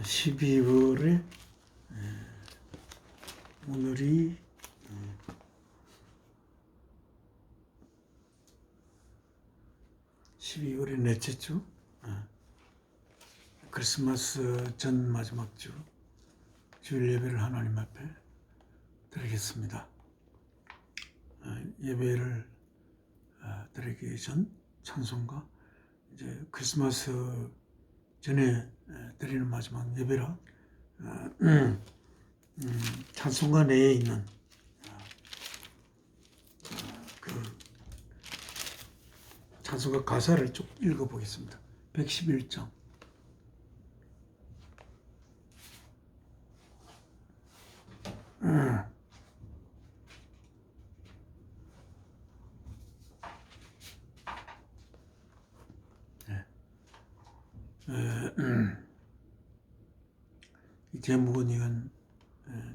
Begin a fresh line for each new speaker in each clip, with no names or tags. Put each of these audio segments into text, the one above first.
12월에 오늘이 12월의 넷째 주, 크리스마스 전 마지막 주 주일 예배를 하나님 앞에 드리겠습니다. 예배를 드리기 전 찬송가, 이제 크리스마스 전에 드리는 마지막 예배라 찬송가 내에 있는 그 찬송가 가사를 쭉 읽어보겠습니다. 111장. 이 제목은, 이건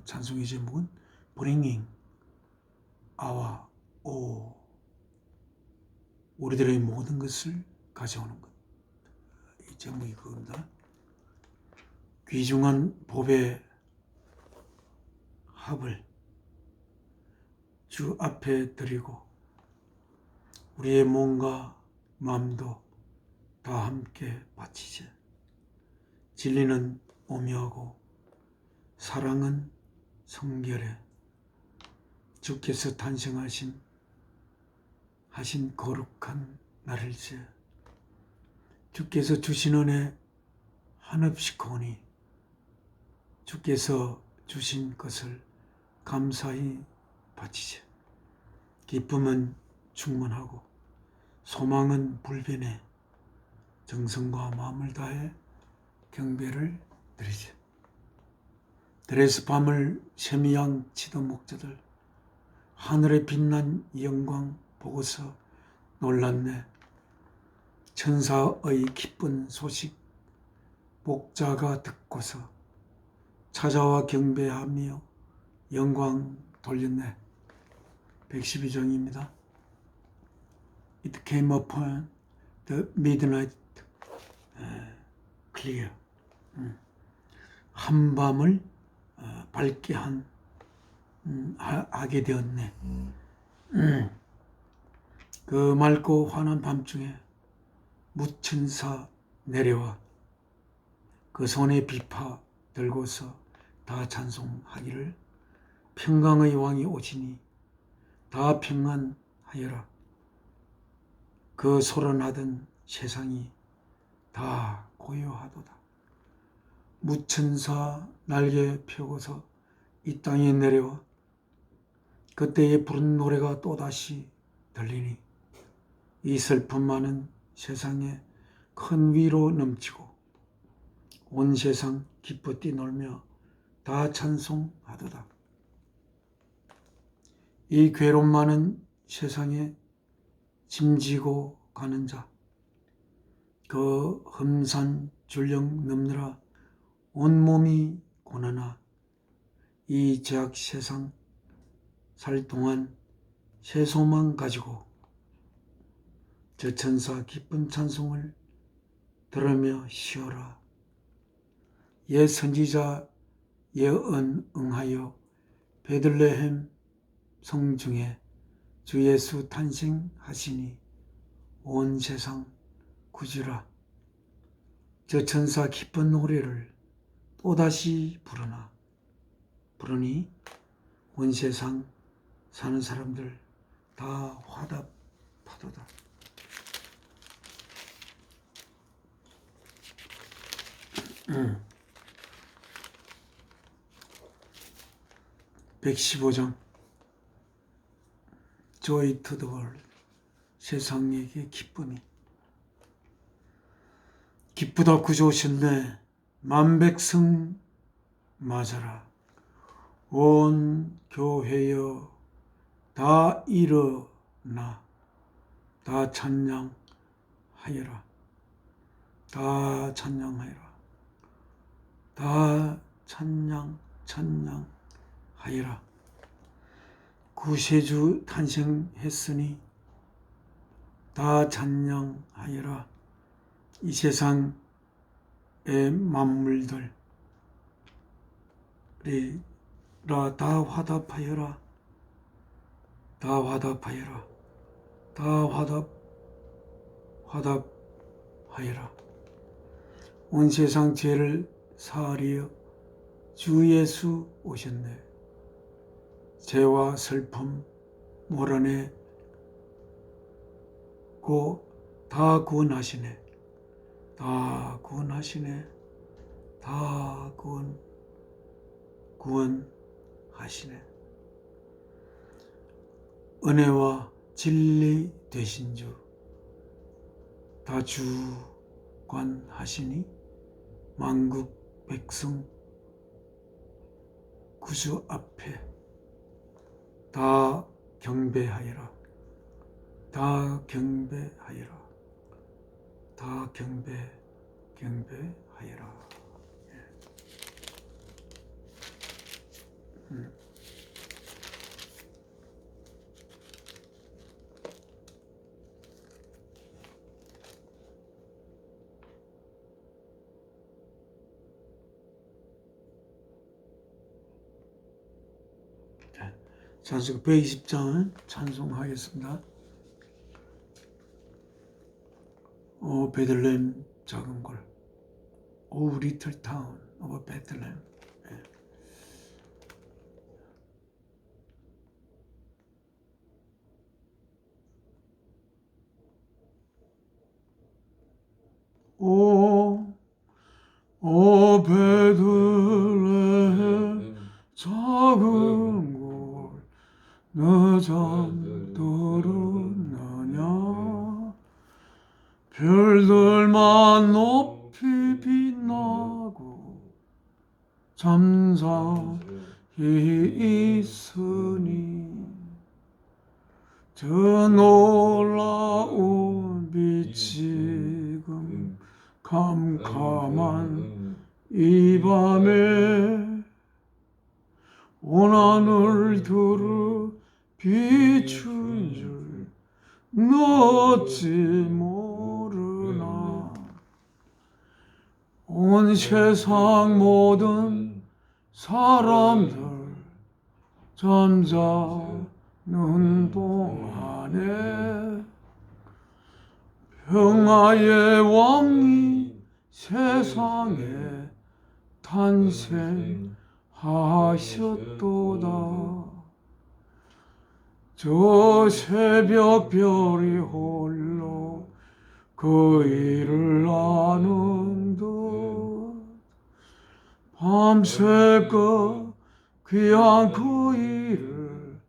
찬송의 제목은 Bringing Our All, 우리들의 모든 것을 가져오는 것. 이 제목이 그겁니다. 귀중한 법의 합을 주 앞에 드리고 우리의 몸과 마음도 다 함께 바치자. 진리는 오묘하고 사랑은 성결해. 주께서 탄생하신 거룩한 날일세. 주께서 주신 은혜 한없이 오니 주께서 주신 것을 감사히 바치자. 기쁨은 충만하고 소망은 불변해. 정성과 마음을 다해 경배를 드리자. 들에서 밤을 세미양 치던 목자들 하늘에 빛난 영광 보고서 놀랐네. 천사의 기쁜 소식 목자가 듣고서 찾아와 경배하며 영광 돌렸네. 112장입니다. It came upon the midnight clear. 한밤을 밝게 하게 되었네. 그 맑고 환한 밤중에 무천사 내려와 그 손에 비파 들고서 다 찬송하기를 평강의 왕이 오시니 다 평안하여라. 그 소란하던 세상이 다 고요하도다. 무천사 날개 펴고서 이 땅에 내려와 그때의 부른 노래가 또다시 들리니 이 슬픔 많은 세상에 큰 위로 넘치고 온 세상 기뻐 뛰놀며 다 찬송하도다. 이 괴로움 많은 세상에 짐지고 가는 자, 그 험산 줄령 넘느라 온몸이 고나나 이 죄악 세상 살 동안 새 소망 가지고 저 천사 기쁜 찬송을 들으며 쉬어라. 옛 선지자 예언 응하여 베들레헴 성중에 주 예수 탄생하시니 온 세상 구주라. 저 천사 기쁜 노래를 또다시 부르니 온 세상 사는 사람들 다 화답하도다. 음. 115장 Joy to the world, 세상에게 기쁨이. 기쁘다 구주 오셨네. 만백성 맞아라. 온 교회여 다 일어나 다 찬양하여라. 다 찬양하여라. 다 찬양하여라. 구세주 탄생했으니 다 찬양하여라. 이 세상의 만물들 우리라 다 화답하여라. 다 화답하여라. 다 화답하여라. 온 세상 죄를 사하리여 주 예수 오셨네. 죄와 슬픔 몰아내고 다 구원하시네. 다 구원하시네. 다 구원하시네. 은혜와 진리 되신 주 다 주관하시니 만국 백성 구주 앞에 다 경배하여라. 다 경배하여라. 다 경배하여라. 찬송 120장을 찬송하겠습니다. 오 베들레헴 작은 골, 오 리틀 타운 오브 베들레헴. 오 베들레헴 작은 골, 너 잠들었느냐? 별들만 높이 빛나고 잠잠히 있으니 저 놀라운 빛 지금 캄캄한 이 밤에 온 하늘 들어 비춘 줄 어찌 모르나. 온 세상 모든 사람들 잠자는 동안에 평화의 왕이 세상에 탄생하셨도다. 저 새벽별이 홀로 그 일을 아는 듯 밤새껏 귀한 그 일을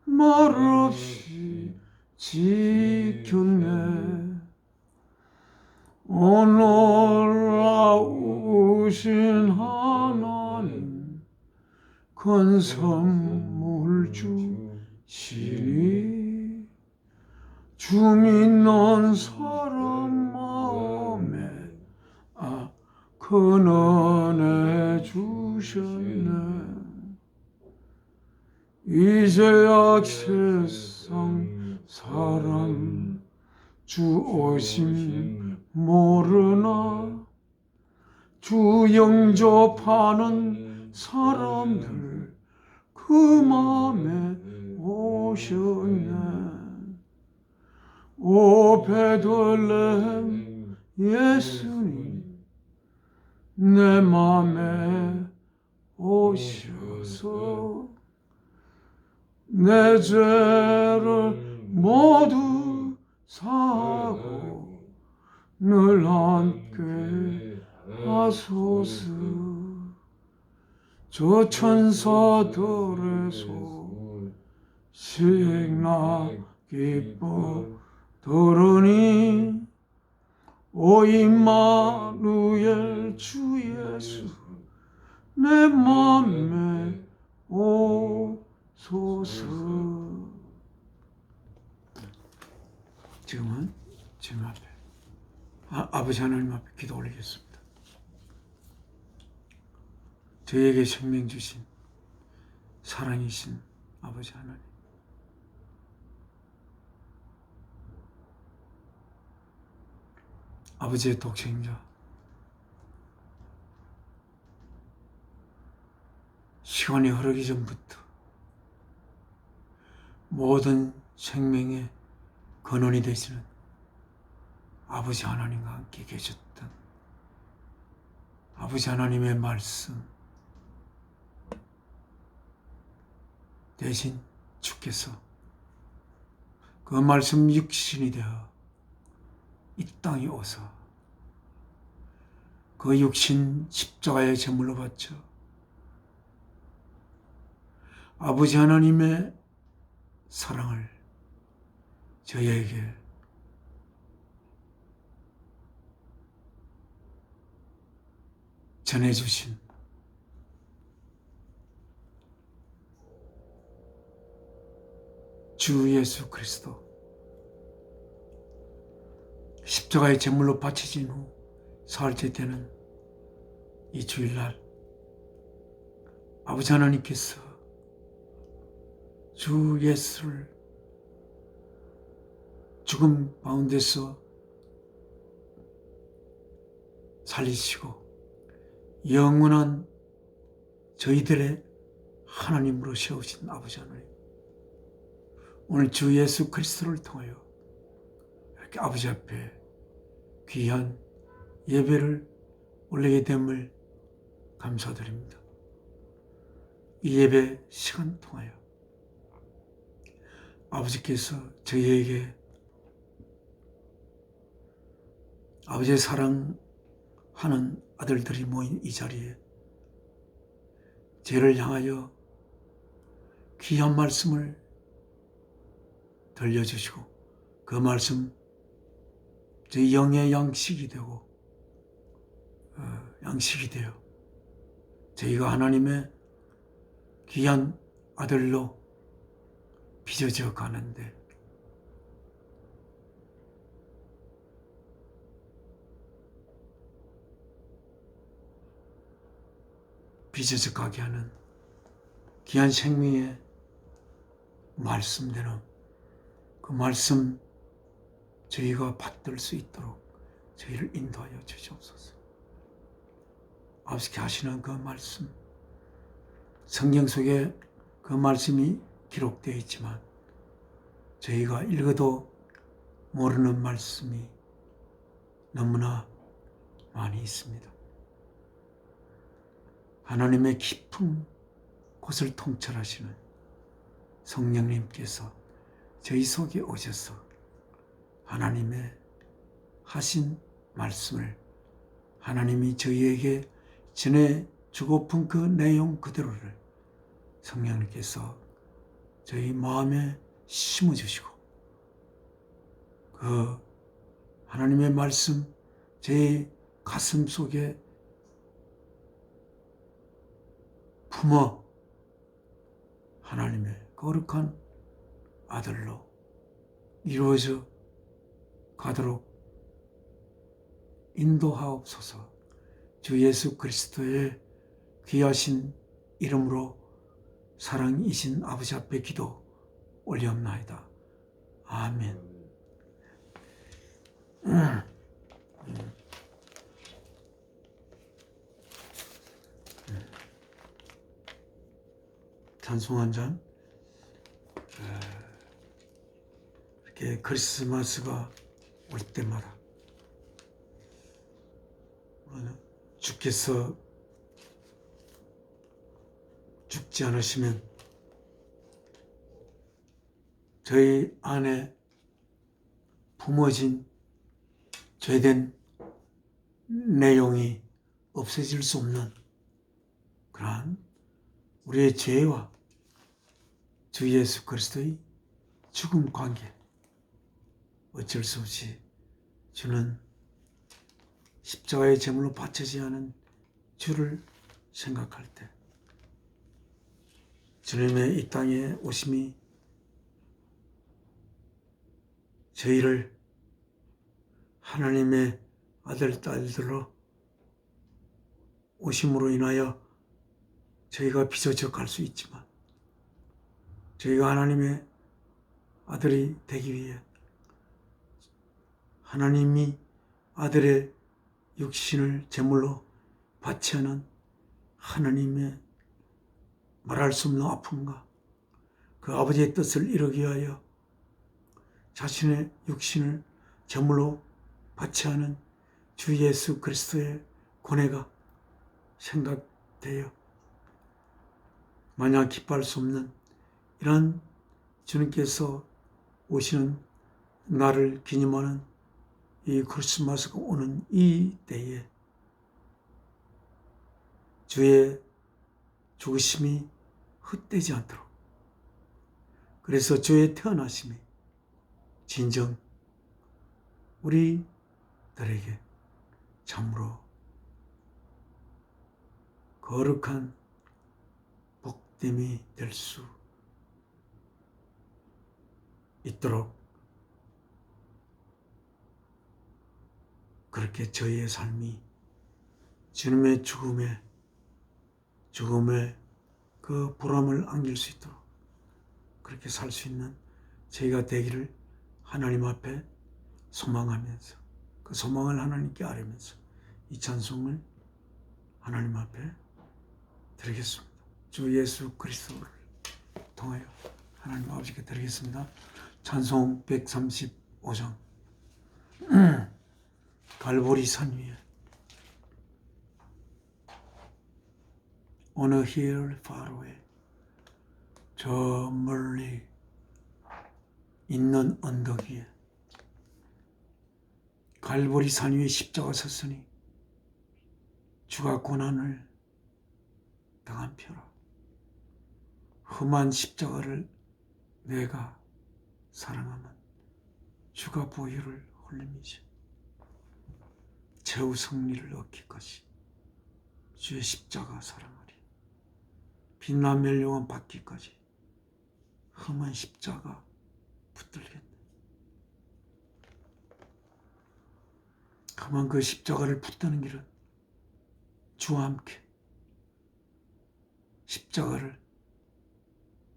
말없이 지켰네. 오 놀라우신 하나님 큰 선물 주시니 주 믿는 사람 마음에 큰 은혜 주셨네. 이제야 세상 사람 주 오심 모르나. 주 영접하는 사람들 그 맘에 오셨네. 오 베들레헴 예수님 내 맘에 오셔서 내 죄를 모두 사하고 늘 함께 하소서. 저 천사들의 소식 나 기뻐 들으니 오 임마누엘 주 예수 내 맘에 오소서. 지금은 주님 앞에 아버지 하나님 앞에 기도 올리겠습니다. 저에게 생명 주신 사랑이신 아버지 하나님, 아버지의 독생자 시간이 흐르기 전부터 모든 생명의 근원이 되시는 아버지 하나님과 함께 계셨던 아버지 하나님의 말씀 대신 주께서 그 말씀 육신이 되어 이 땅에 오서 그 육신 십자가의 제물로 바쳐 아버지 하나님의 사랑을 저희에게 전해주신 주 예수 그리스도 십자가의 제물로 바쳐진 후 사흘째 되는 이 주일날 아버지 하나님께서 주 예수를 죽음 가운데서 살리시고 영원한 저희들의 하나님으로 세우신 아버지 하나님, 오늘 주 예수 그리스도를 통하여 이렇게 아버지 앞에 귀한 예배를 올리게 됨을 감사드립니다. 이 예배 시간 통하여 아버지께서 저희에게 아버지의 사랑하는 아들들이 모인 이 자리에 죄를 향하여 귀한 말씀을 들려주시고 그 말씀 저희 영의 양식이 되고 양식이 되어 저희가 하나님의 귀한 아들로 빚어져 가는데 빚어져 가게 하는 귀한 생명의 말씀대로 그 말씀 저희가 받들 수 있도록 저희를 인도하여 주시옵소서. 아버지께 하시는 그 말씀, 성경 속에 그 말씀이 기록되어 있지만 저희가 읽어도 모르는 말씀이 너무나 많이 있습니다. 하나님의 깊은 곳을 통찰하시는 성령님께서 저희 속에 오셔서 하나님의 하신 말씀을 하나님이 저희에게 전해주고픈 그 내용 그대로를 성령님께서 저희 마음에 심어주시고 그 하나님의 말씀 제 가슴 속에 품어 하나님의 거룩한 아들로 이루어져 가도록 인도하옵소서. 주 예수 그리스도의 귀하신 이름으로 사랑이신 아버지 앞에 기도 올리옵나이다. 아멘. 찬송 한 잔. 이렇게 크리스마스가 올 때마다 주께서 죽지 않으시면 저희 안에 품어진 죄된 내용이 없어질 수 없는 그러한 우리의 죄와 주 예수 그리스도의 죽음 관계, 어쩔 수 없이 주는 십자가의 제물로 바쳐지지 않은 주를 생각할 때 주님의 이 땅에 오심이 저희를 하나님의 아들, 딸들로 오심으로 인하여 저희가 빚어져 갈 수 있지만 저희가 하나님의 아들이 되기 위해 하나님이 아들의 육신을 제물로 바치 않은 하나님의 말할 수 없는 아픔과 그 아버지의 뜻을 이루기 위하여 자신의 육신을 제물로 바치 하는 주 예수 그리스도의 고뇌가 생각되어 마냥 기뻐할 수 없는 이런 주님께서 오시는 날을 기념하는 이 크리스마스가 오는 이 때에 주의 죽으심이 헛되지 않도록, 그래서 주의 태어나심이 진정 우리들에게 참으로 거룩한 복됨이 될 수 있도록 그렇게 저희의 삶이 주님의 죽음의 그 보람을 안길 수 있도록 그렇게 살 수 있는 저희가 되기를 하나님 앞에 소망하면서 그 소망을 하나님께 아뢰면서 이 찬송을 하나님 앞에 드리겠습니다. 주 예수 그리스도를 통하여 하나님 아버지께 드리겠습니다. 찬송 135장 갈보리 산 위에 On a hill far away, 저 멀리 있는 언덕 위에 갈보리 산 위에 십자가 섰으니 주가 고난을 당한 표라. 험한 십자가를 내가 사랑하면 주가 보혈을 흘림이지 최후 승리를 얻기까지 주의 십자가 사랑하리. 빛나 멸망한 받기까지 험한 십자가 붙들겠네. 험한 그 십자가를 붙드는 길은 주와 함께 십자가를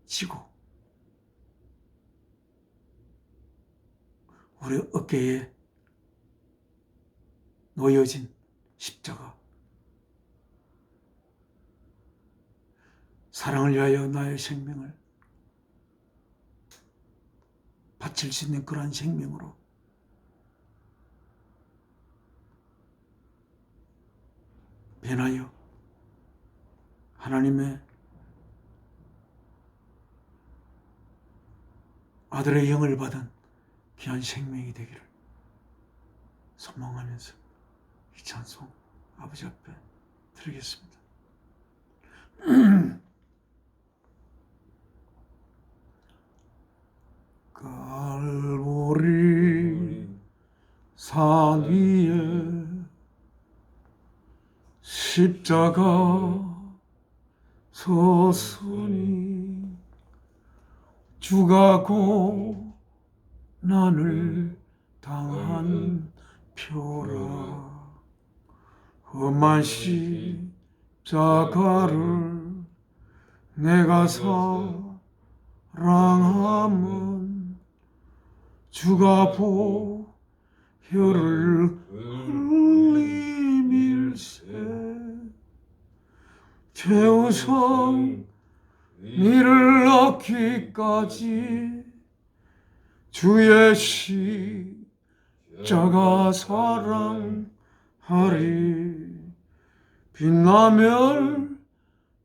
지고 우리 어깨에 놓여진 십자가, 사랑을 위하여 나의 생명을 바칠 수 있는 그러한 생명으로 변하여 하나님의 아들의 영을 받은 귀한 생명이 되기를 소망하면서 이 찬송 아버지 앞에 드리겠습니다. 갈보리 산 위에 십자가 섰으니 주가 고난을 당한 표라. 험한 십자가를 내가 사랑함은 주가 보혈을 흘림일세. 최후 승리를 얻기까지 주의 십자가 사랑하리. 빛나면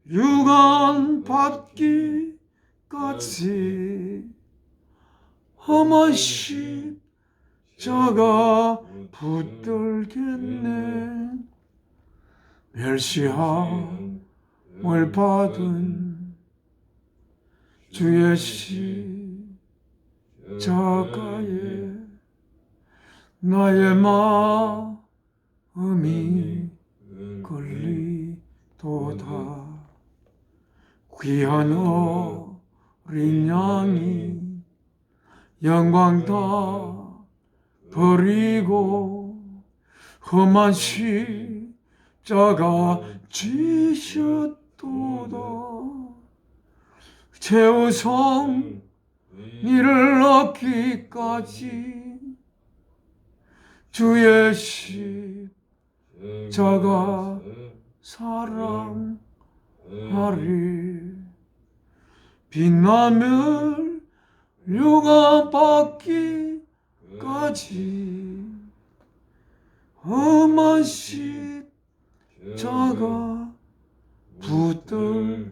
유관 받기까지 험한 십자가 붙들겠네. 멸시함을 받은 주의 십자가에 나의 마음이 걸리도다. 귀한 어린 양이 영광 다 버리고 험한 십자가 지셨도다. 최후 승리를 얻기까지 주의 십자가 사랑하리. 빛나면 류가 받기까지 험한 십자가 붙들겠네.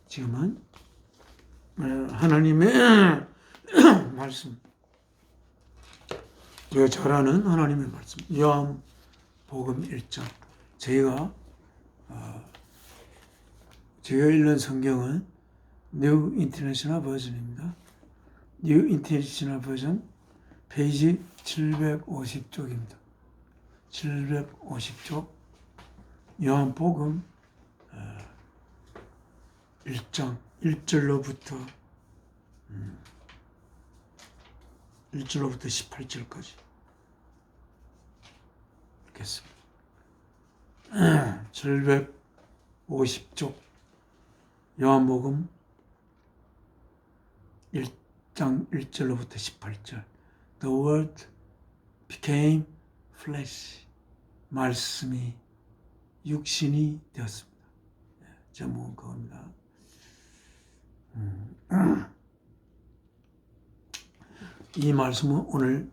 지금은 하나님의 말씀, 우리가 잘 아는 하나님의 말씀, 요한복음 1장. 저희가 읽는 성경은 New International Version입니다. New International Version 페이지 750쪽입니다. 750쪽 요한복음 1장 1절로부터 18절까지 읽겠습니다. 750쪽 요한복음 1장 1절로부터 18절. The word became flesh. 말씀이 육신이 되었습니다. 제목은 그겁니다. 이 말씀은 오늘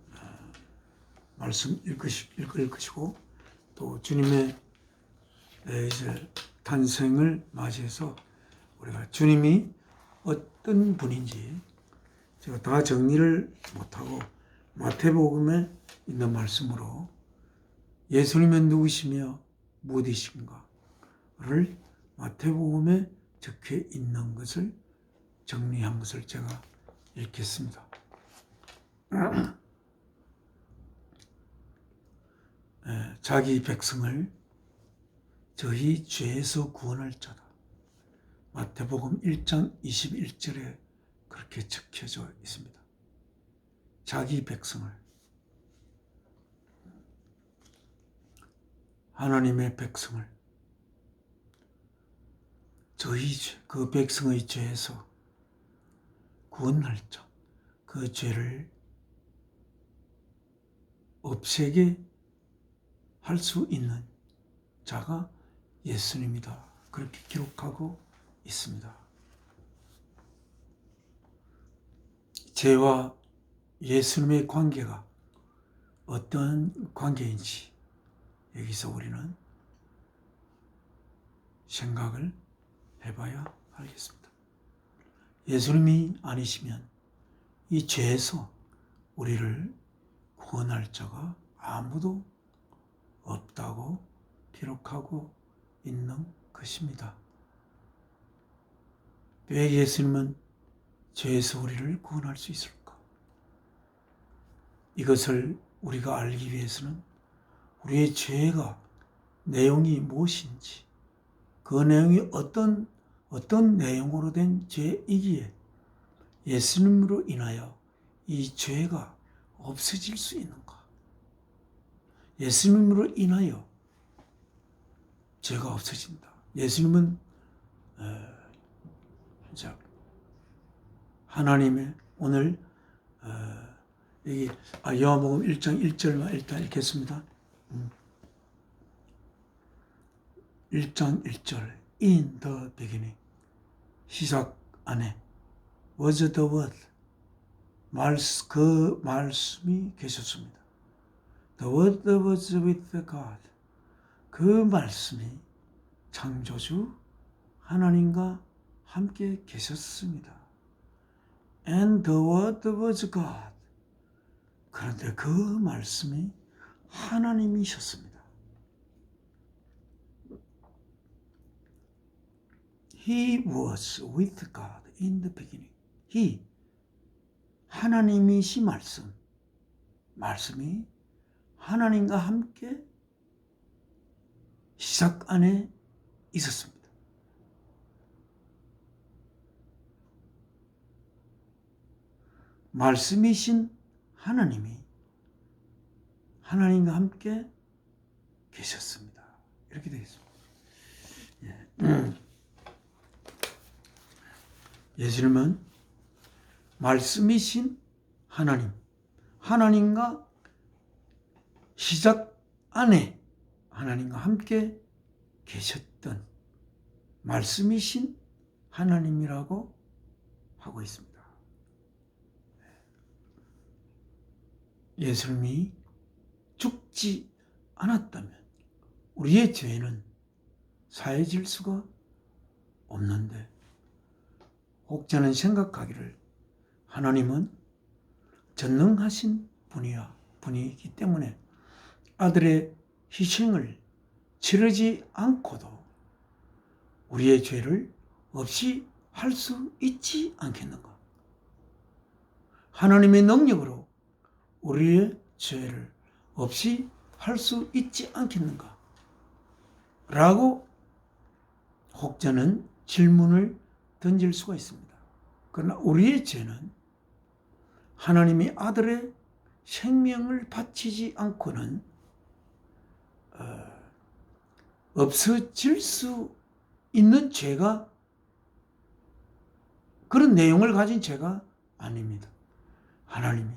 말씀 읽을 것이고, 또 주님의 이제 탄생을 맞이해서 우리가 주님이 어떤 분인지 제가 다 정리를 못하고 마태복음에 있는 말씀으로 예수님은 누구시며 무엇이신가를 마태복음에 적혀 있는 것을 정리한 것을 제가 읽겠습니다. 자기 백성을 저희 죄에서 구원할 자다. 마태복음 1장 21절에 그렇게 적혀져 있습니다. 자기 백성을, 하나님의 백성을, 저희 그 백성의 죄에서 구원할 자, 그 죄를 없애게 할 수 있는 자가 예수님이다. 그렇게 기록하고 있습니다. 죄와 예수님의 관계가 어떤 관계인지 여기서 우리는 생각을 해봐야 알겠습니다. 예수님이 아니시면 이 죄에서 우리를 구원할 자가 아무도 없다고 기록하고 있는 것입니다. 왜 예수님은 죄에서 우리를 구원할 수 있을까? 이것을 우리가 알기 위해서는 우리의 죄가 내용이 무엇인지, 그 내용이 어떤 내용으로 된 죄이기에 예수님으로 인하여 이 죄가 없어질 수 있는가? 예수님으로 인하여 죄가 없어진다. 예수님은 하나님의, 오늘 여기 요한복음 1장 1절만 일단 읽겠습니다. 1장 1절 In the beginning, 시작 안에 was the word, 그 말씀이 계셨습니다. The word was with God, 그 말씀이 창조주 하나님과 함께 계셨습니다. And the word was God, 그런데 그 말씀이 하나님이셨습니다. He was with God in the beginning. He, 하나님이시 말씀이 하나님과 함께 시작 안에 있었습니다. 말씀이신 하나님이 하나님과 함께 계셨습니다. 이렇게 되어 있습니다. 예수님은 말씀이신 하나님과 시작 안에 하나님과 함께 계셨던 말씀이신 하나님이라고 하고 있습니다. 예수님이 죽지 않았다면 우리의 죄는 사해질 수가 없는데, 혹자는 생각하기를 하나님은 전능하신 분이기 때문에 아들의 희생을 치르지 않고도 우리의 죄를 없이 할 수 있지 않겠는가? 하나님의 능력으로 우리의 죄를 없이 할 수 있지 않겠는가? 라고 혹자는 질문을 던질 수가 있습니다. 그러나 우리의 죄는 하나님의 아들의 생명을 바치지 않고는 없어질 수 있는 죄가, 그런 내용을 가진 죄가 아닙니다. 하나님이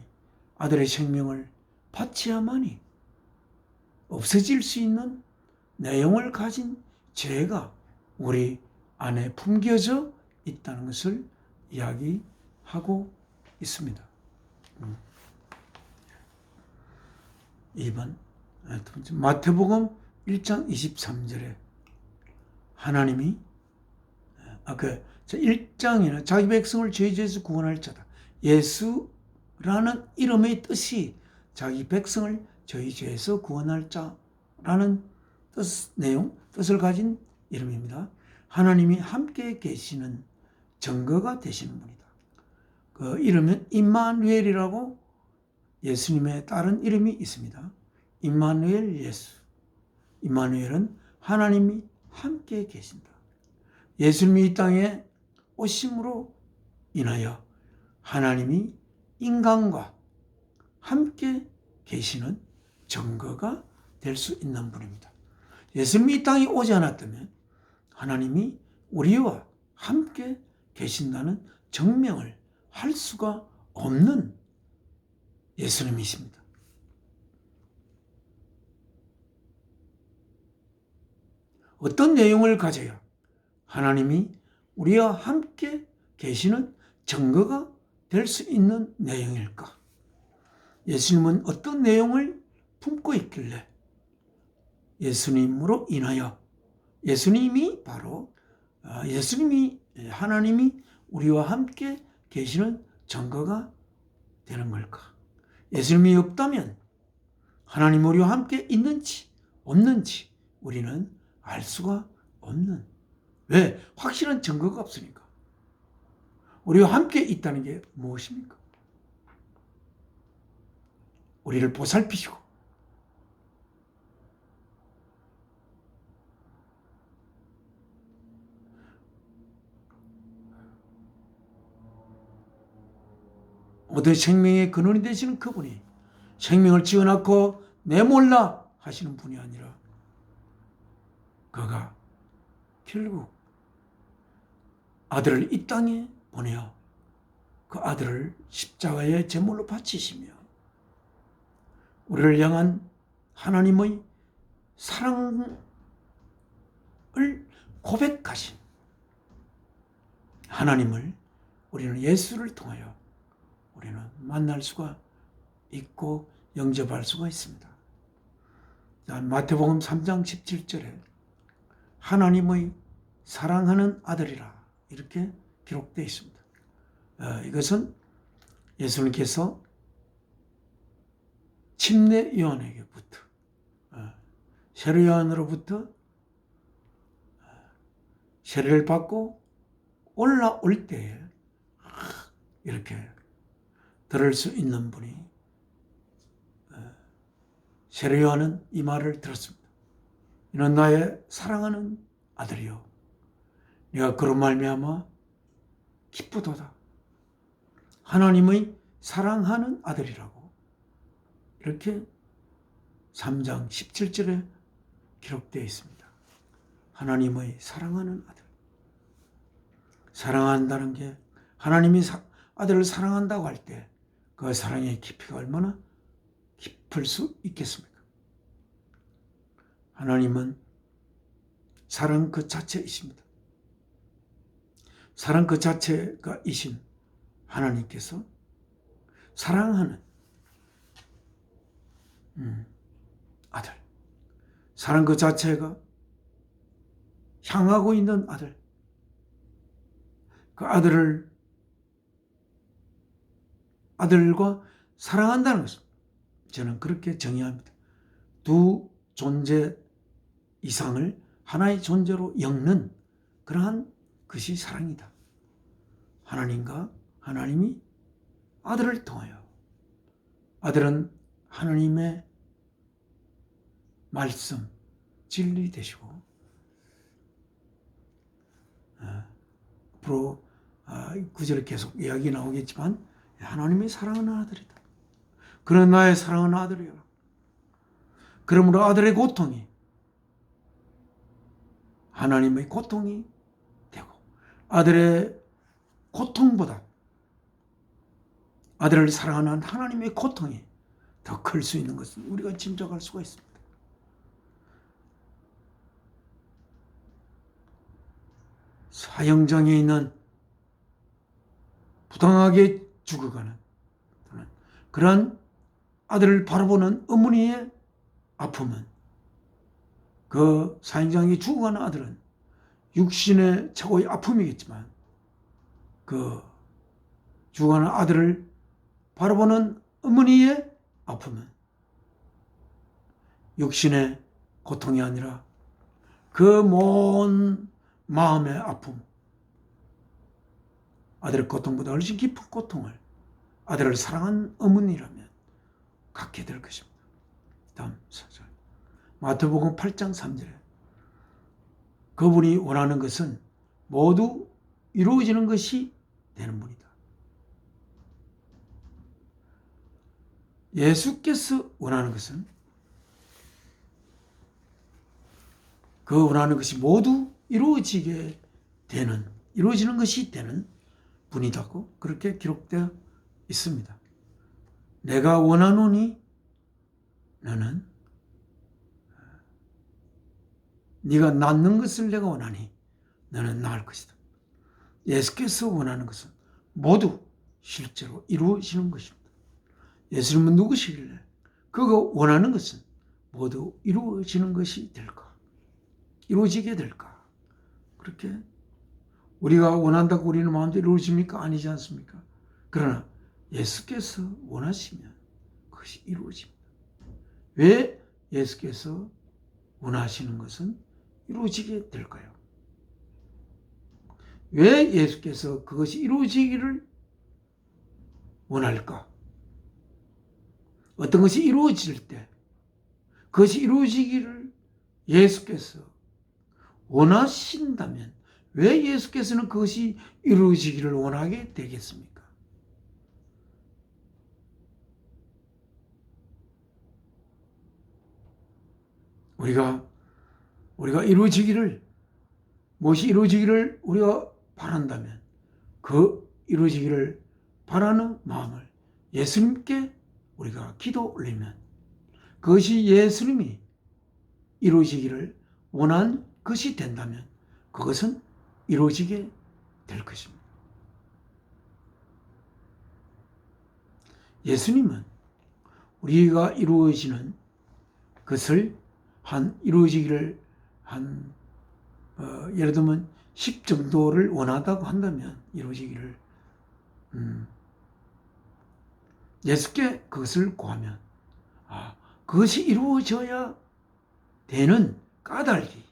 아들의 생명을 바치야만이 없어질 수 있는 내용을 가진 죄가 우리 안에 품겨져 있다는 것을 이야기하고 있습니다. 2번, 마태복음 1장 23절에 하나님이 1장에는 자기 백성을 죄에서 구원할 자다. 예수라는 이름의 뜻이 자기 백성을 저희 죄에서 구원할 자라는 뜻을 가진 이름입니다. 하나님이 함께 계시는 증거가 되시는 분이다. 그 이름은 임마누엘이라고 예수님의 다른 이름이 있습니다. 임마누엘 예수. 임마누엘은 하나님이 함께 계신다. 예수님이 이 땅에 오심으로 인하여 하나님이 인간과 함께 계시는 증거가 될 수 있는 분입니다. 예수님이 이 땅에 오지 않았다면 하나님이 우리와 함께 계신다는 증명을 할 수가 없는 예수님이십니다. 어떤 내용을 가져야 하나님이 우리와 함께 계시는 증거가 될 수 있는 내용일까? 예수님은 어떤 내용을 품고 있길래 예수님으로 인하여 예수님이 하나님이 우리와 함께 계시는 증거가 되는 걸까? 예수님이 없다면 하나님 우리와 함께 있는지 없는지 우리는 알 수가 없는, 왜? 확실한 증거가 없으니까. 우리와 함께 있다는 게 무엇입니까? 우리를 보살피시고 모든 생명의 근원이 되시는 그분이 생명을 지어놓고 내몰라 하시는 분이 아니라 그가 결국 아들을 이 땅에 보내어 그 아들을 십자가의 제물로 바치시며 우리를 향한 하나님의 사랑을 고백하신 하나님을 우리는 예수를 통하여 우리는 만날 수가 있고 영접할 수가 있습니다. 마태복음 3장 17절에 하나님의 사랑하는 아들이라 이렇게 기록되어 있습니다. 이것은 예수님께서 침례 요한에게부터 세례 요한으로부터 세례를 받고 올라올 때에 이렇게 들을 수 있는 분이 세례 요한은 이 말을 들었습니다. 이는 나의 사랑하는 아들이요 내가 그로 말미암아 기쁘도다. 하나님의 사랑하는 아들이라고 이렇게 3장 17절에 기록되어 있습니다. 하나님의 사랑하는 아들. 사랑한다는 게 하나님이 아들을 사랑한다고 할 때 그 사랑의 깊이가 얼마나 깊을 수 있겠습니까? 하나님은 사랑 그 자체이십니다. 사랑 그 자체가 이신 하나님께서 사랑하는 아들, 사랑 그 자체가 향하고 있는 아들, 그 아들과 사랑한다는 것을 저는 그렇게 정의합니다. 두 존재 이상을 하나의 존재로 엮는 그러한 것이 사랑이다. 하나님이 아들을 통하여, 아들은 하나님의 말씀, 진리 되시고, 앞으로 구절에 계속 이야기 나오겠지만 하나님의 사랑하는 아들이다. 그런 나의 사랑하는 아들이야. 그러므로 아들의 고통이 하나님의 고통이 되고, 아들의 고통보다 아들을 사랑하는 하나님의 고통이 더 클 수 있는 것을 우리가 짐작할 수가 있습니다. 사형장에 있는 부당하게 죽어가는 그러한 아들을 바라보는 어머니의 아픔은, 그 사형장에 죽어가는 아들은 육신의 최고의 아픔이겠지만, 그 죽어가는 아들을 바라보는 어머니의 아픔은 육신의 고통이 아니라 그 먼 마음의 아픔, 아들의 고통보다 훨씬 깊은 고통을 아들을 사랑한 어머니라면 갖게 될 것입니다. 다음 사절, 마태복음 8장 3절에 그분이 원하는 것은 모두 이루어지는 것이 되는 분이다. 예수께서 원하는 것은, 그 원하는 것이 모두 이루어지는 것이 되는 분이라고 그렇게 기록되어 있습니다. 내가 원하노니 너는, 네가 낫는 것을 내가 원하니 너는 나을 것이다. 예수께서 원하는 것은 모두 실제로 이루어지는 것입니다. 예수님은 누구시길래 그가 원하는 것은 모두 이루어지는 것이 될까? 이루어지게 될까? 그렇게 우리가 원한다고 우리는 마음대로 이루어집니까? 아니지 않습니까? 그러나 예수께서 원하시면 그것이 이루어집니다. 왜 예수께서 원하시는 것은 이루어지게 될까요? 왜 예수께서 그것이 이루어지기를 원할까? 어떤 것이 이루어질 때 그것이 이루어지기를 예수께서 원하신다면 왜 예수께서는 그것이 이루어지기를 원하게 되겠습니까? 우리가 이루어지기를, 무엇이 이루어지기를 우리가 바란다면 그 이루어지기를 바라는 마음을 예수님께 우리가 기도 올리면, 그것이 예수님이 이루어지기를 원한 것이 된다면 그것은 이루어지게 될 것입니다. 예수님은 우리가 이루어지는 것을 이루어지기를 예를 들면 10 정도를 원하다고 한다면 이루어지기를 예수께 그것을 구하면 그것이 이루어져야 되는 까닭이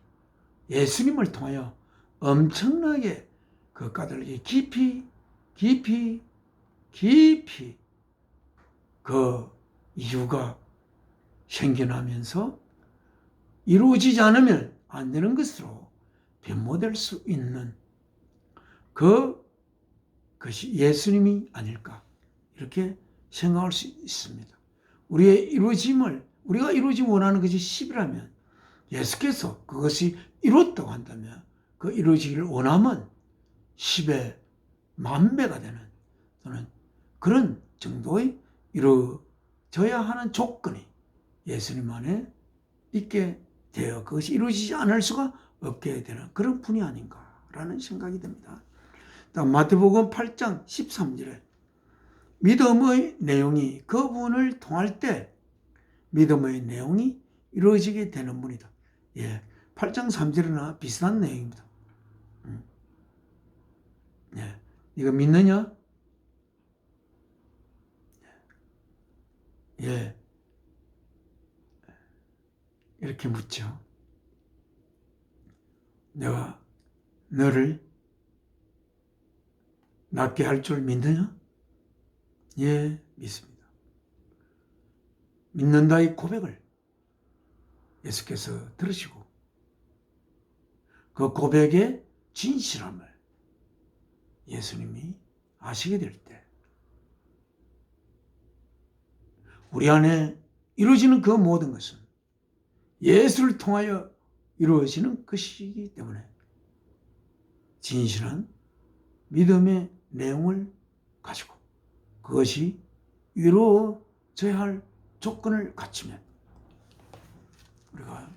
예수님을 통하여 엄청나게 그 까닭이 깊이 그 이유가 생겨나면서 이루어지지 않으면 안 되는 것으로 변모될 수 있는 그것이 예수님이 아닐까, 이렇게 생각할 수 있습니다. 우리가 이루어지기 원하는 것이 10이라면 예수께서 그것이 이뤘다고 한다면 그 이루어지기를 원하면 10의 만배가 되는, 또는 그런 정도의 이루어져야 하는 조건이 예수님 안에 있게 되어 그것이 이루어지지 않을 수가 없게 되는 그런 분이 아닌가라는 생각이 듭니다. 마태복음 8장 13절에 믿음의 내용이 그분을 통할 때 믿음의 내용이 이루어지게 되는 분이다. 예, 8장 3절이나 비슷한 내용입니다. 예, 이거 믿느냐? 예, 이렇게 묻죠. 내가 너를 낫게 할 줄 믿느냐? 예, 믿습니다. 믿는다의 고백을 예수께서 들으시고 그 고백의 진실함을 예수님이 아시게 될 때 우리 안에 이루어지는 그 모든 것은 예수를 통하여 이루어지는 것이기 때문에 진실한 믿음의 내용을 가지고 그것이 이루어져야 할 조건을 갖추면 우리가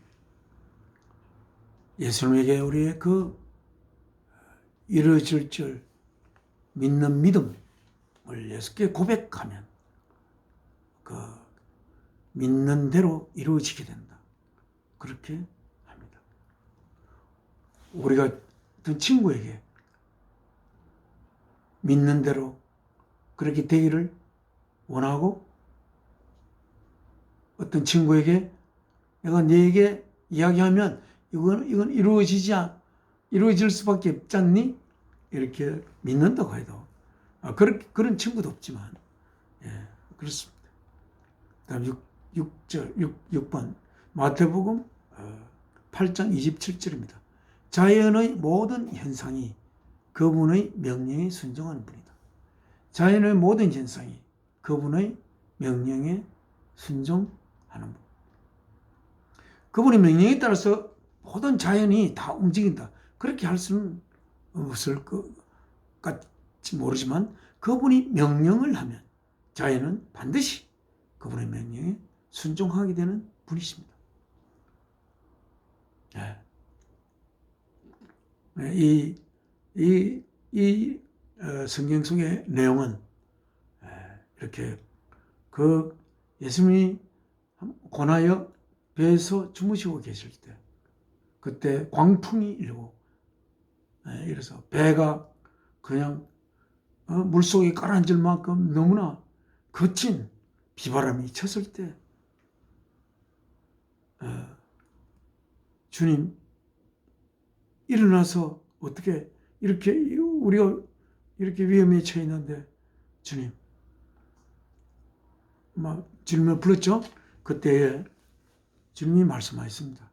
예수님에게 우리의 그 이루어질 줄 믿는 믿음을 예수께 고백하면 그 믿는 대로 이루어지게 된다. 그렇게 합니다. 우리가 어떤 친구에게 믿는 대로 그렇게 되기를 원하고 어떤 친구에게 내가 네게 이야기하면 이건 이루어질 수밖에 없잖니? 이렇게 믿는다고 해도 그런 친구도 없지만 예, 그렇습니다. 다음 6번 마태복음 8장 27절입니다. 자연의 모든 현상이 그분의 명령에 순종하는 분이다. 자연의 모든 현상이 그분의 명령에 순종하는 분. 그분의 명령에 따라서 모든 자연이 다 움직인다. 그렇게 할 수는 없을 것 같지 모르지만 그분이 명령을 하면 자연은 반드시 그분의 명령에 순종하게 되는 분이십니다. 이 성경 속의 내용은 이렇게 그 예수님이 고나여 배에서 주무시고 계실 때 그때 광풍이 일고 이래서 배가 그냥 물속에 가라앉을 만큼 너무나 거친 비바람이 쳤을 때 주님 일어나서 어떻게 이렇게 우리가 이렇게 위험에 처해 있는데 주님 막 주님을 불렀죠. 그때에 주님이 말씀하셨습니다.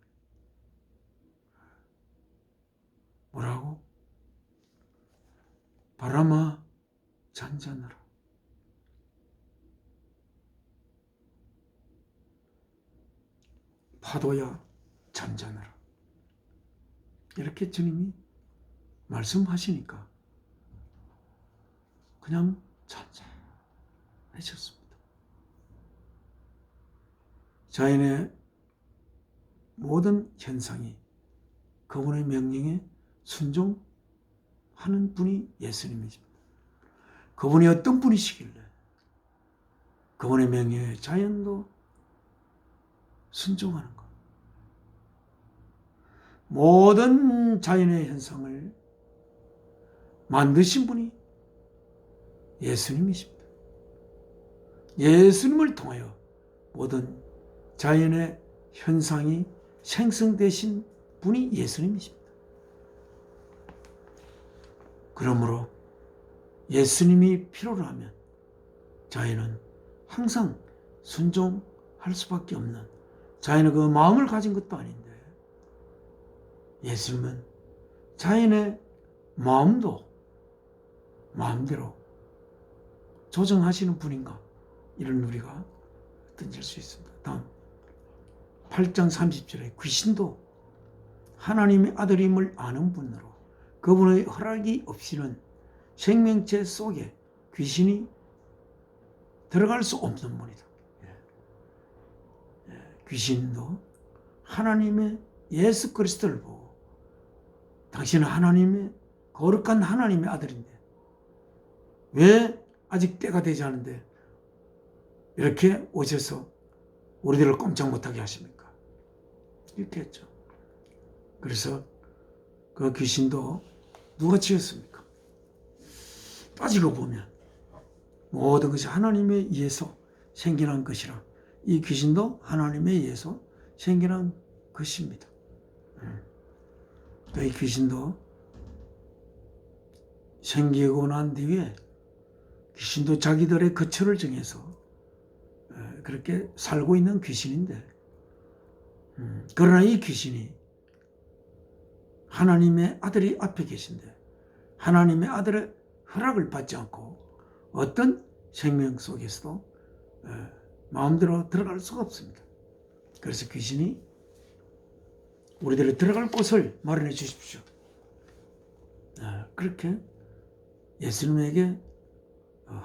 뭐라고? 바람아 잔잔하라. 파도야 잔잔하라. 이렇게 주님이 말씀하시니까 그냥 잔잔해졌습니다. 자연의 모든 현상이 그분의 명령에 순종하는 분이 예수님이십니다. 그분이 어떤 분이시길래 그분의 명령에 자연도 순종하는 것. 모든 자연의 현상을 만드신 분이 예수님이십니다. 예수님을 통하여 모든 자연의 현상이 생성되신 분이 예수님이십니다. 그러므로 예수님이 필요로 하면 자연은 항상 순종할 수밖에 없는 자연은 그 마음을 가진 것도 아닌데 예수님은 자연의 마음도 마음대로 조정하시는 분인가 이런 우리가 던질 수 있습니다. 다음 8장 30절에 귀신도 하나님의 아들임을 아는 분으로 그분의 허락이 없이는 생명체 속에 귀신이 들어갈 수 없는 분이다. 귀신도 하나님의 예수 그리스도를 보고 당신은 하나님의 거룩한 하나님의 아들인데 왜 아직 때가 되지 않은데 이렇게 오셔서 우리들을 꼼짝 못하게 하십니까? 이렇게 했죠. 그래서 그 귀신도 누가 지었습니까? 따지고 보면 모든 것이 하나님에 의해서 생겨난 것이라 이 귀신도 하나님에 의해서 생겨난 것입니다. 이 귀신도 생기고 난 뒤에 귀신도 자기들의 거처를 정해서 그렇게 살고 있는 귀신인데 그러나 이 귀신이 하나님의 아들이 앞에 계신데 하나님의 아들의 허락을 받지 않고 어떤 생명 속에서도 마음대로 들어갈 수가 없습니다. 그래서 귀신이 우리들이 들어갈 곳을 마련해 주십시오. 그렇게 예수님에게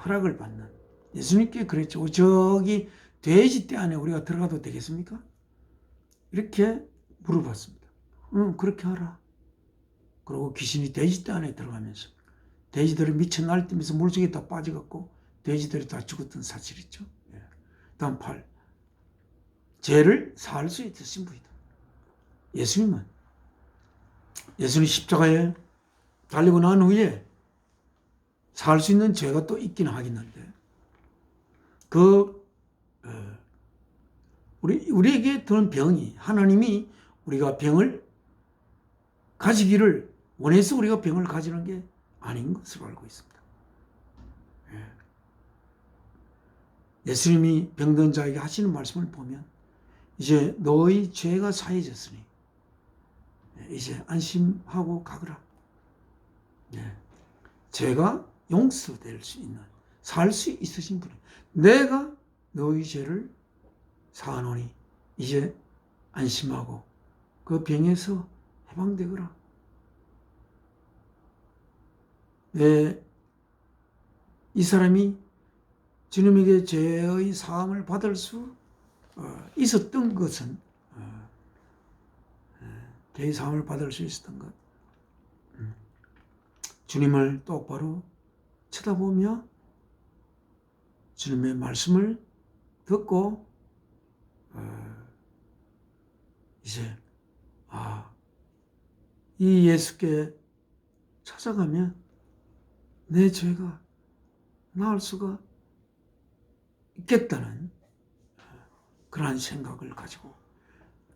허락을 받는 예수님께 그랬죠. 저기 돼지 떼 안에 우리가 들어가도 되겠습니까? 이렇게 물어봤습니다. 응, 그렇게 하라. 그리고 귀신이 돼지 떼 안에 들어가면서 돼지들이 미쳐 날뛰면서 물속에 다 빠져갖고 돼지들이 다 죽었던 사실이 있죠. 다음 8. 죄를 사할 수 있으신 분이다. 예수님은 예수님 십자가에 달리고 난 후에 살 수 있는 죄가 또 있긴 하겠는데 우리에게 드는 병이 하나님이 우리가 병을 가지기를 원해서 우리가 병을 가지는 게 아닌 것으로 알고 있습니다. 예수님이 병든 자에게 하시는 말씀을 보면 이제 너의 죄가 사해졌으니 이제 안심하고 가거라. 죄가 용서될 수 있는 살 수 있으신 분이 내가 너의 죄를 사하노니 이제 안심하고 그 병에서 해방되거라. 이 사람이 주님에게 죄의 사함을 받을 수 있었던 것은 죄의 사함을 받을 수 있었던 것 주님을 똑바로 쳐다보며 주님의 말씀을 듣고 이제 이 예수께 찾아가면 내 죄가 나을 수가 있겠다는 그러한 생각을 가지고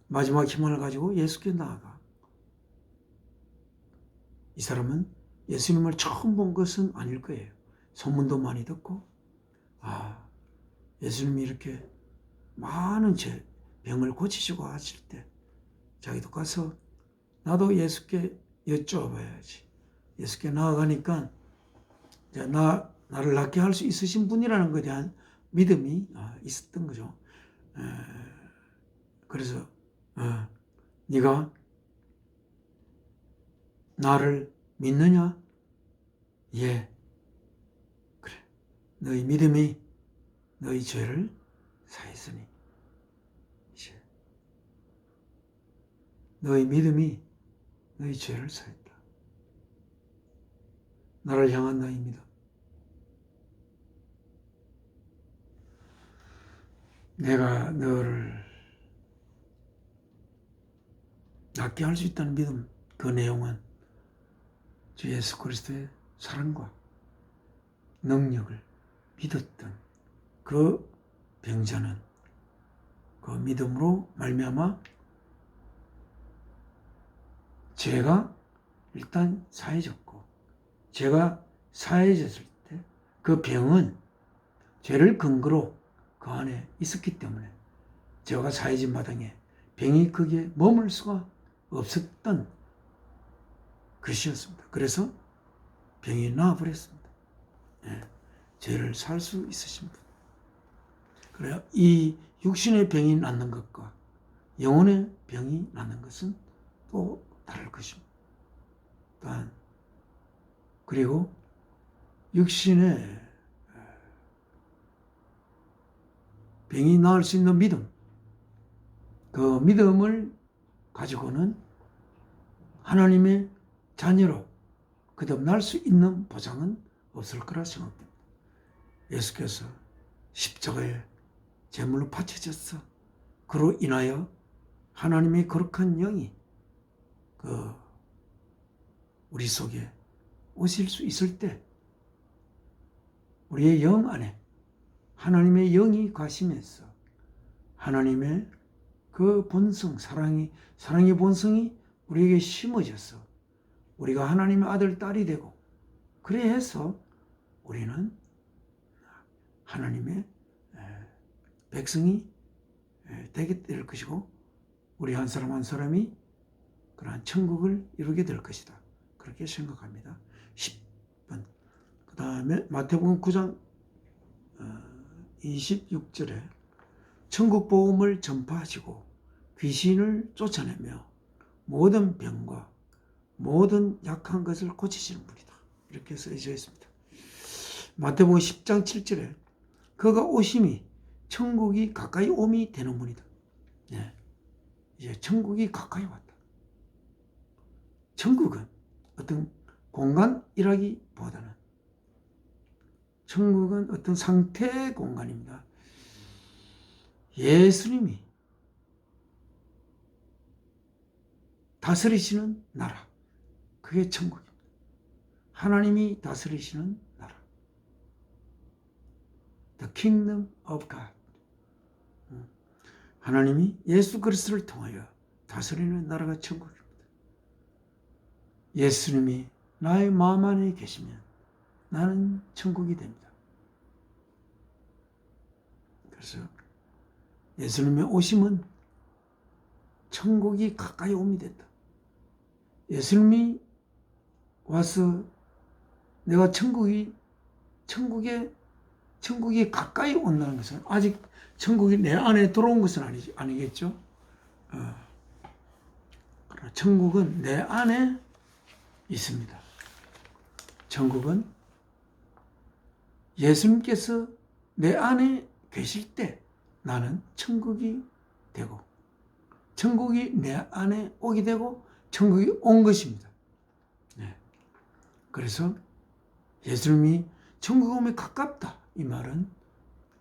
마지막 희망을 가지고 예수께 나아가. 이 사람은 예수님을 처음 본 것은 아닐 거예요. 소문도 많이 듣고 예수님이 이렇게 많은 병을 고치시고 하실 때 자기도 가서 나도 예수께 여쭤봐야지. 예수께 나아가니까 나를 낫게 할 수 있으신 분이라는 것에 대한 믿음이 있었던 거죠. 그래서 네가 나를 믿느냐? 예. 그래. 너희 믿음이 너희 죄를 사했으니 이제 너희 믿음이 너희 죄를 사했다. 나를 향한 너희 믿음. 내가 너를 낫게 할 수 있다는 믿음, 그 내용은 주 예수 그리스도의 사랑과 능력을 믿었던 그 병자는 그 믿음으로 말미암아 죄가 일단 사해졌고 죄가 사해졌을 때 그 병은 죄를 근거로 그 안에 있었기 때문에 죄가 사해진 마당에 병이 거기에 머물 수가 없었던 것이었습니다. 그래서 병이 나아버렸습니다. 죄를 살 수 있으신 분. 그래야 이 육신의 병이 낫는 것과 영혼의 병이 낫는 것은 또 다를 것입니다. 또한 그리고 육신의 병이 나을 수 있는 믿음, 그 믿음을 가지고는 하나님의 자녀로 거듭날 수 있는 보장은 없을 거라 생각됩니다. 예수께서 십자가에 제물로 바쳐졌어. 그로 인하여 하나님의 거룩한 영이 우리 속에 오실 수 있을 때 우리의 영 안에 하나님의 영이 가시면서 하나님의 그 본성, 사랑의 본성이 우리에게 심어져서 우리가 하나님의 아들, 딸이 되고 그래 해서 우리는 하나님의 백성이 되게 될 것이고 우리 한 사람 한 사람이 그러한 천국을 이루게 될 것이다. 그렇게 생각합니다. 10번. 그 다음에 마태복음 9장 26절에 천국 복음을 전파하시고 귀신을 쫓아내며 모든 병과 모든 약한 것을 고치시는 분이다. 이렇게 써져 있습니다. 마태복음 10장 7절에 그가 오심이 천국이 가까이 오미 되는 분이다. 네. 이제 천국이 가까이 왔다. 천국은 어떤 공간이라기보다는 천국은 어떤 상태의 공간입니다. 예수님이 다스리시는 나라, 그게 천국입니다. 하나님이 다스리시는 나라, The Kingdom of God. 하나님이 예수 그리스도를 통하여 다스리는 나라가 천국입니다. 예수님이 나의 마음 안에 계시면 나는 천국이 됩니다. 그래서 예수님의 오심은 천국이 가까이 옴이 됐다. 예수님이 와서 내가 천국이 가까이 온다는 것은 아직 천국이 내 안에 들어온 것은 아니겠죠. 그러나 천국은 내 안에 있습니다. 천국은 예수님께서 내 안에 계실 때 나는 천국이 되고 천국이 내 안에 오게 되고 천국이 온 것입니다. 네. 그래서 예수님이 천국 오면 가깝다 이 말은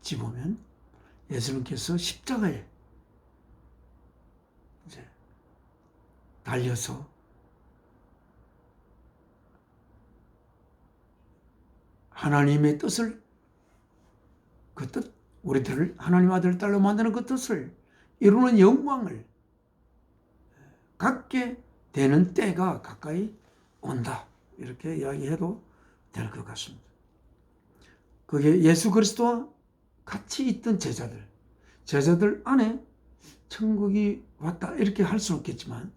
지 보면 예수님께서 십자가에 이제 달려서 하나님의 뜻을 그 뜻 우리들을 하나님 아들 딸로 만드는 그 뜻을 이루는 영광을 갖게 되는 때가 가까이 온다. 이렇게 이야기해도 될 것 같습니다. 그게 예수 그리스도와 같이 있던 제자들 안에 천국이 왔다 이렇게 할 수는 없겠지만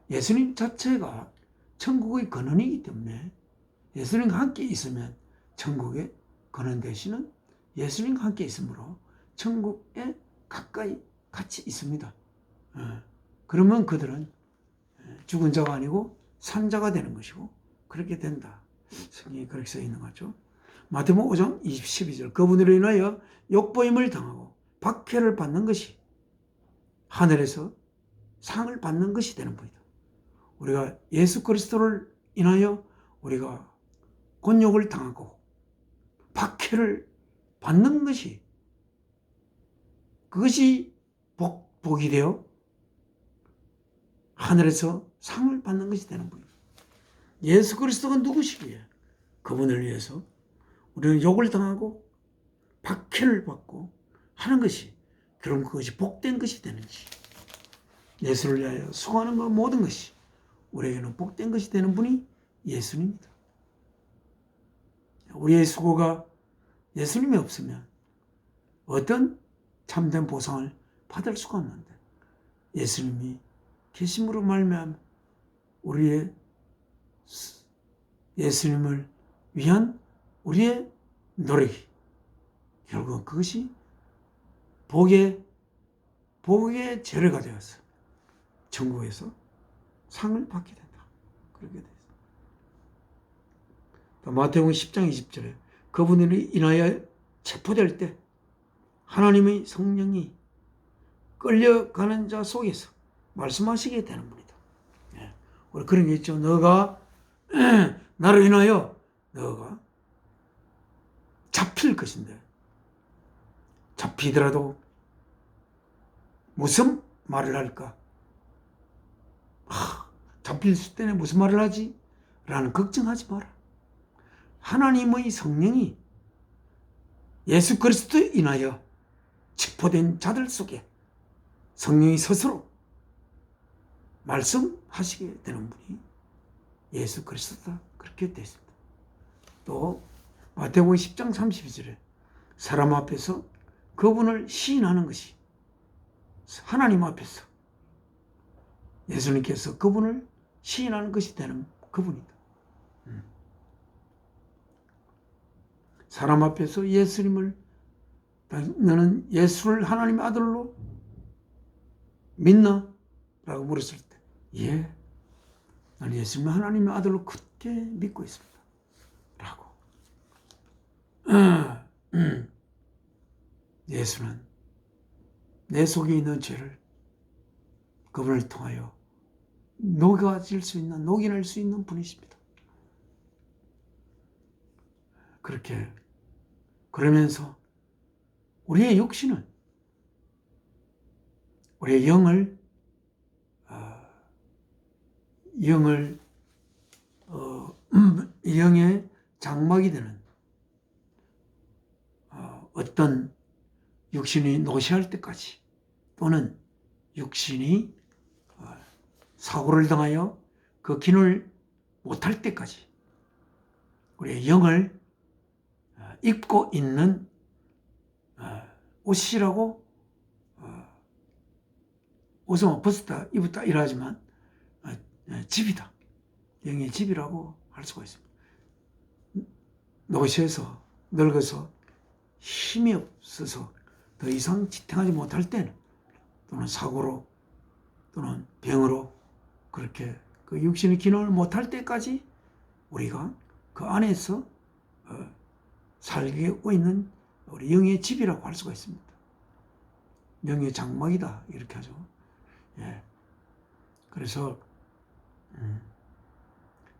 예수님 자체가 천국의 근원이기 때문에 예수님과 함께 있으면 천국의 근원 되시는 예수님과 함께 있으므로 천국에 가까이 같이 있습니다. 그러면 그들은 죽은 자가 아니고 산 자가 되는 것이고 그렇게 된다. 성경에 그렇게 써 있는 거죠. 마태복음 5장 12절 그분으로 인하여 욕보임을 당하고 박해를 받는 것이 하늘에서 상을 받는 것이 되는 분이다. 우리가 예수 그리스도를 인하여 우리가 곤욕을 당하고 박해를 받는 것이 그것이 복이 되어 하늘에서 상을 받는 것이 되는 분이다. 예수 그리스도가 누구시기에 그분을 위해서 우리는 욕을 당하고 박해를 받고 하는 것이 그럼 그것이 복된 것이 되는지 예수를 위하여 수고하는 것 모든 것이 우리에게는 복된 것이 되는 분이 예수님입니다. 우리의 수고가 예수님이 없으면 어떤 참된 보상을 받을 수가 없는데 예수님이 계심으로 말미암아 우리의 예수님을 위한 우리의 노력이 결국 그것이 복의 재료가 되어서 천국에서 상을 받게 된다. 그렇게 되어 있습니다. 마태복음 10장 20절에 그분으로 인하여 체포될 때 하나님의 성령이 끌려가는 자 속에서 말씀하시게 되는 분이다. 우리 그런 게 있죠. 너가 나로 인하여 너가 잡힐 것인데 잡히더라도 무슨 말을 할까? 잡힐 때는 무슨 말을 하지? 라는 걱정하지 마라. 하나님의 성령이 예수 그리스도에 인하여 칙포된 자들 속에 성령이 스스로 말씀하시게 되는 분이 예수 그리스도다. 그렇게 되어 있습니다. 또 마태복음 10장 32절에 사람 앞에서 그분을 시인하는 것이 하나님 앞에서 예수님께서 그분을 시인하는 것이 되는 그분이다. 사람 앞에서 예수님을 너는 예수를 하나님의 아들로 믿나? 라고 물었을 때 예, 나는 예수님을 하나님의 아들로 굳게 믿고 있습니다. 라고. 예수는 내 속에 있는 죄를 그분을 통하여 녹아질 수 있는, 녹여낼 수 있는 분이십니다. 그렇게 그러면서 우리의 육신은 우리의 영의 장막이 되는 어떤 육신이 노쇠할 때까지 또는 육신이 사고를 당하여 그 기능을 못할 때까지 우리의 영을 입고 있는 옷이라고 옷은 벗었다 입었다 이러지만 집이다. 영의 집이라고 할 수가 있습니다. 노쇠해서 늙어서 힘이 없어서 더 이상 지탱하지 못할 때는 또는 사고로 또는 병으로 그렇게 그 육신의 기능을 못할 때까지 우리가 그 안에서 살고 있는 우리 영의 집이라고 할 수가 있습니다. 영의 장막이다 이렇게 하죠. 예. 그래서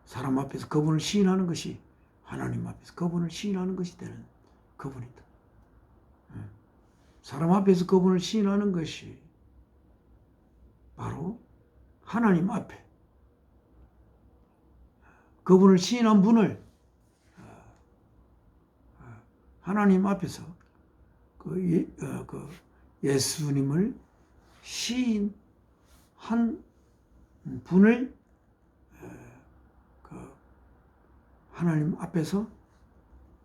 사람 앞에서 그분을 시인하는 것이 하나님 앞에서 그분을 시인하는 것이 되는 그분이다. 사람 앞에서 그분을 시인하는 것이 바로 하나님 앞에 그분을 시인한 분을 하나님 앞에서 그 예수님을 시인한 분을 그 하나님 앞에서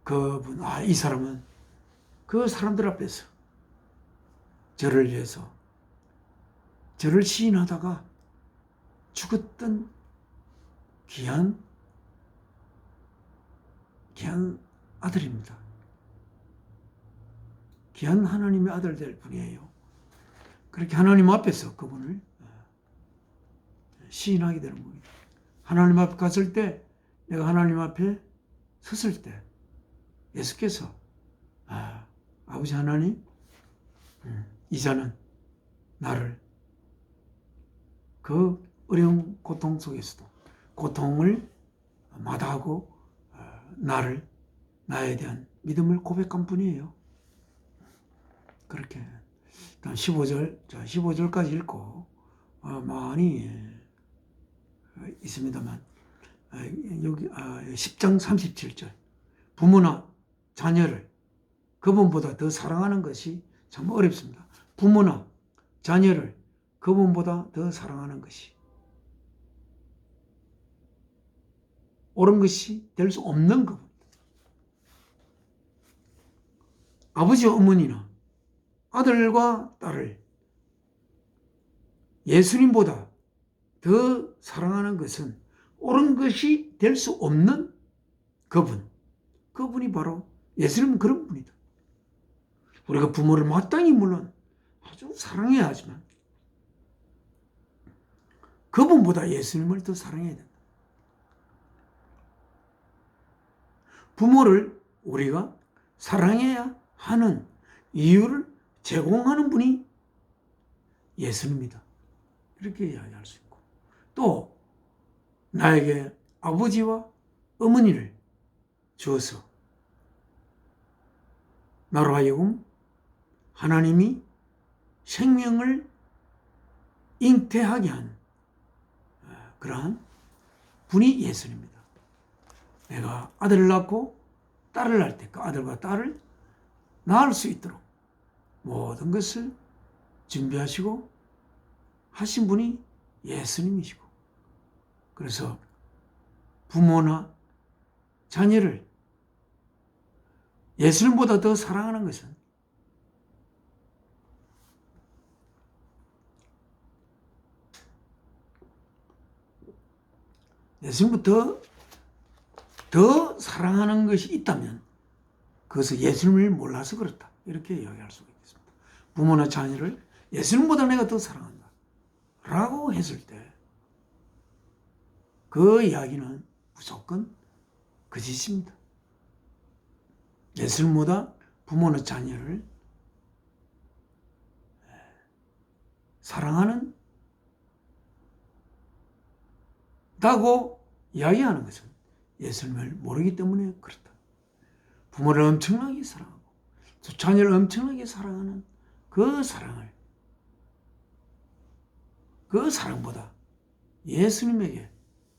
그분 이 사람은 그 사람들 앞에서 저를 위해서 저를 시인하다가 죽었던 귀한 아들입니다. 귀한 하나님의 아들 될 분이에요. 그렇게 하나님 앞에서 그분을 시인하게 되는 겁니다. 하나님 앞에 갔을 때 내가 하나님 앞에 섰을 때 예수께서 아버지 하나님 이자는 나를 그 어려운 고통 속에서도 고통을 마다하고 나에 대한 믿음을 고백한 분이에요. 그렇게 15절까지 읽고 많이 있습니다만 여기 10장 37절 부모나 자녀를 그분보다 더 사랑하는 것이 참 어렵습니다. 부모나 자녀를 그분보다 더 사랑하는 것이 옳은 것이 될 수 없는 것. 아버지와 어머니나 아들과 딸을 예수님보다 더 사랑하는 것은 옳은 것이 될 수 없는 그분이 바로 예수님은 그런 분이다. 우리가 부모를 마땅히 물론 아주 사랑해야 하지만 그분보다 예수님을 더 사랑해야 된다. 부모를 우리가 사랑해야 하는 이유를 제공하는 분이 예수님입니다. 이렇게 이야기할 수 있고 또 나에게 아버지와 어머니를 주어서 나로 하여금 하나님이 생명을 잉태하게 한 그러한 분이 예수님입니다. 내가 아들을 낳고 딸을 낳을 때 그 아들과 딸을 낳을 수 있도록 모든 것을 준비하시고 하신 분이 예수님이시고, 그래서 부모나 자녀를 예수님보다 더 사랑하는 것은 예수님부터 더 사랑하는 것이 있다면 그것은 예수님을 몰라서 그렇다, 이렇게 이야기할 수가 있겠습니다. 부모나 자녀를 예수님보다 내가 더 사랑한다 라고 했을 때 그 이야기는 무조건 거짓입니다. 예수님보다 부모나 자녀를 사랑하는 다고 이야기하는 것은 예수님을 모르기 때문에 그렇다. 부모를 엄청나게 사랑하고 또 자녀를 엄청나게 사랑하는 그 사랑보다 예수님에게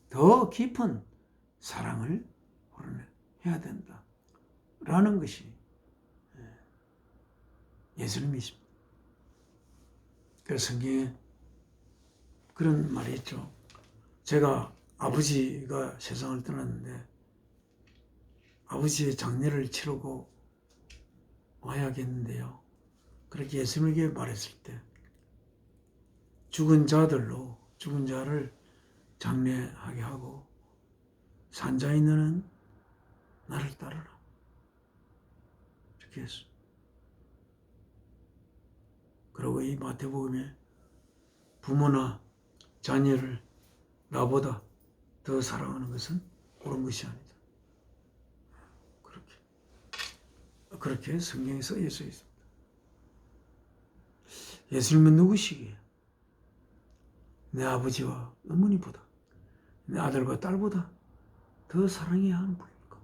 더 깊은 사랑을 해야 된다 라는 것이 예수님이십니다. 그래서 성경에 그런 말이 있죠. 제가 아버지가 세상을 떠났는데 아버지의 장례를 치르고 와야겠는데요. 그렇게 예수님에게 말했을 때 죽은 자를 장례하게 하고 산 자인 너는 나를 따르라. 이렇게 했어. 그리고 이 마태복음에 부모나 자녀를 나보다 더 사랑하는 것은 옳은 것이 아니다. 그렇게 성경에 써져 있습니다. 예수님은 누구시기에? 내 아버지와 어머니보다, 내 아들과 딸보다 더 사랑해야 하는 분입니까?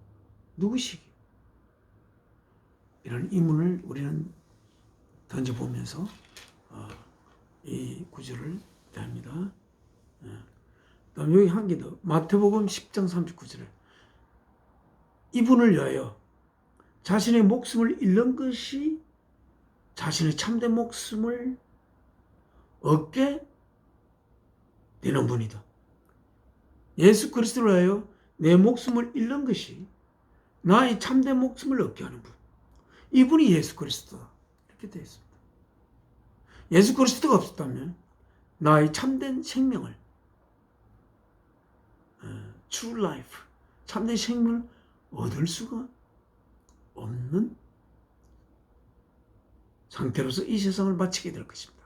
누구시기에? 이런 의문을 우리는 던져보면서 이 구절을 대합니다. 다음 여기 한 개 더. 마태복음 10장 39절에 이분을 위하여 자신의 목숨을 잃는 것이 자신의 참된 목숨을 얻게 되는 분이다. 예수 그리스도를 위하여 내 목숨을 잃는 것이 나의 참된 목숨을 얻게 하는 분. 이분이 예수 그리스도다. 이렇게 되어 있습니다. 예수 그리스도가 없었다면 나의 참된 생명을 true life, 참된 생명을 얻을 수가 없는 상태로서 이 세상을 마치게 될 것입니다.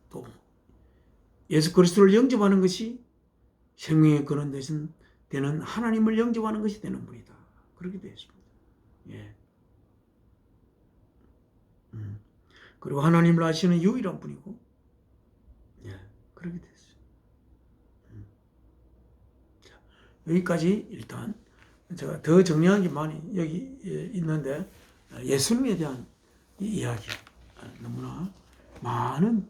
또 예수 그리스도를 영접하는 것이 생명의 근원 되는 하나님을 영접하는 것이 되는 분이다. 그렇게 되어 있습니다. 예. 그리고 하나님을 아시는 유일한 분이고, 예, 그렇게 됐어요. 자, 여기까지 일단 제가 더 정리한 게 많이 여기 있는데 예수님에 대한 이야기 너무나 많은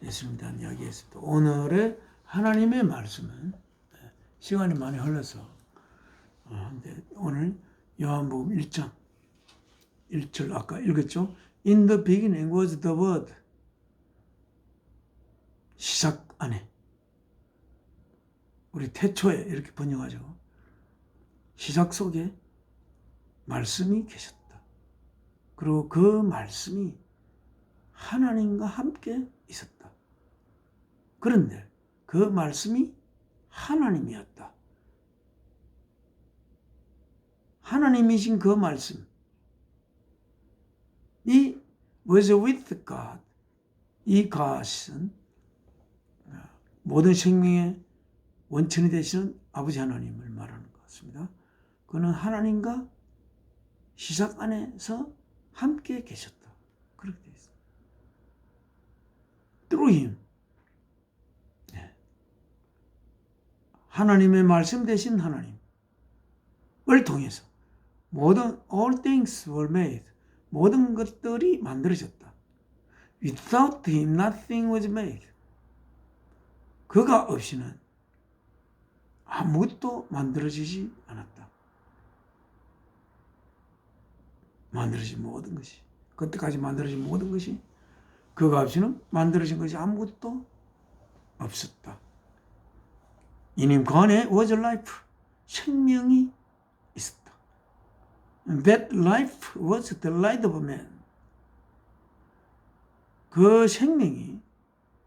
예수님에 대한 이야기였습니다. 오늘의 하나님의 말씀은 시간이 많이 흘러서 오늘 요한복음 1장 1절 아까 읽었죠? In the beginning was the word. 시작 안에 우리 태초에 이렇게 번역하죠. 시작 속에 말씀이 계셨다. 그리고 그 말씀이 하나님과 함께 있었다. 그런데 그 말씀이 하나님이었다. 하나님이신 그 말씀, 이 was with God, 이 God은 모든 생명의 원천이 되시는 아버지 하나님을 말하는 것 같습니다. 그는 하나님과 시작 안에서 함께 계셨다. 그렇게 되어 있습니다. Through him. 하나님의 말씀 되신 하나님을 통해서 모든 all things were made. 모든 것들이 만들어졌다. Without him nothing was made. 그가 없이는 아무것도 만들어지지 않았다. 만들어진 모든 것이, 그때까지 만들어진 모든 것이 그가 없이는 만들어진 것이 아무것도 없었다. In him 간에 was life. 생명이 있었다. That life was the light of man. 그 생명이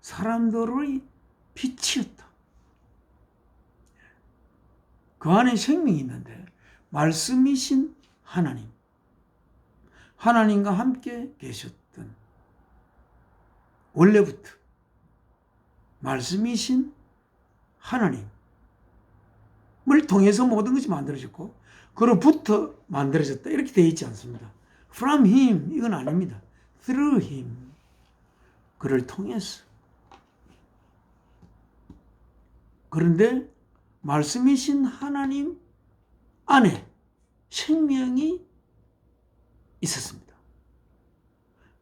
사람들의 빛이었다. 그 안에 생명이 있는데 말씀이신 하나님, 하나님과 함께 계셨던 원래부터 말씀이신 하나님을 통해서 모든 것이 만들어졌고 그로부터 만들어졌다 이렇게 되어 있지 않습니다. From him 이건 아닙니다. Through him 그를 통해서. 그런데 말씀이신 하나님 안에 생명이 있었습니다.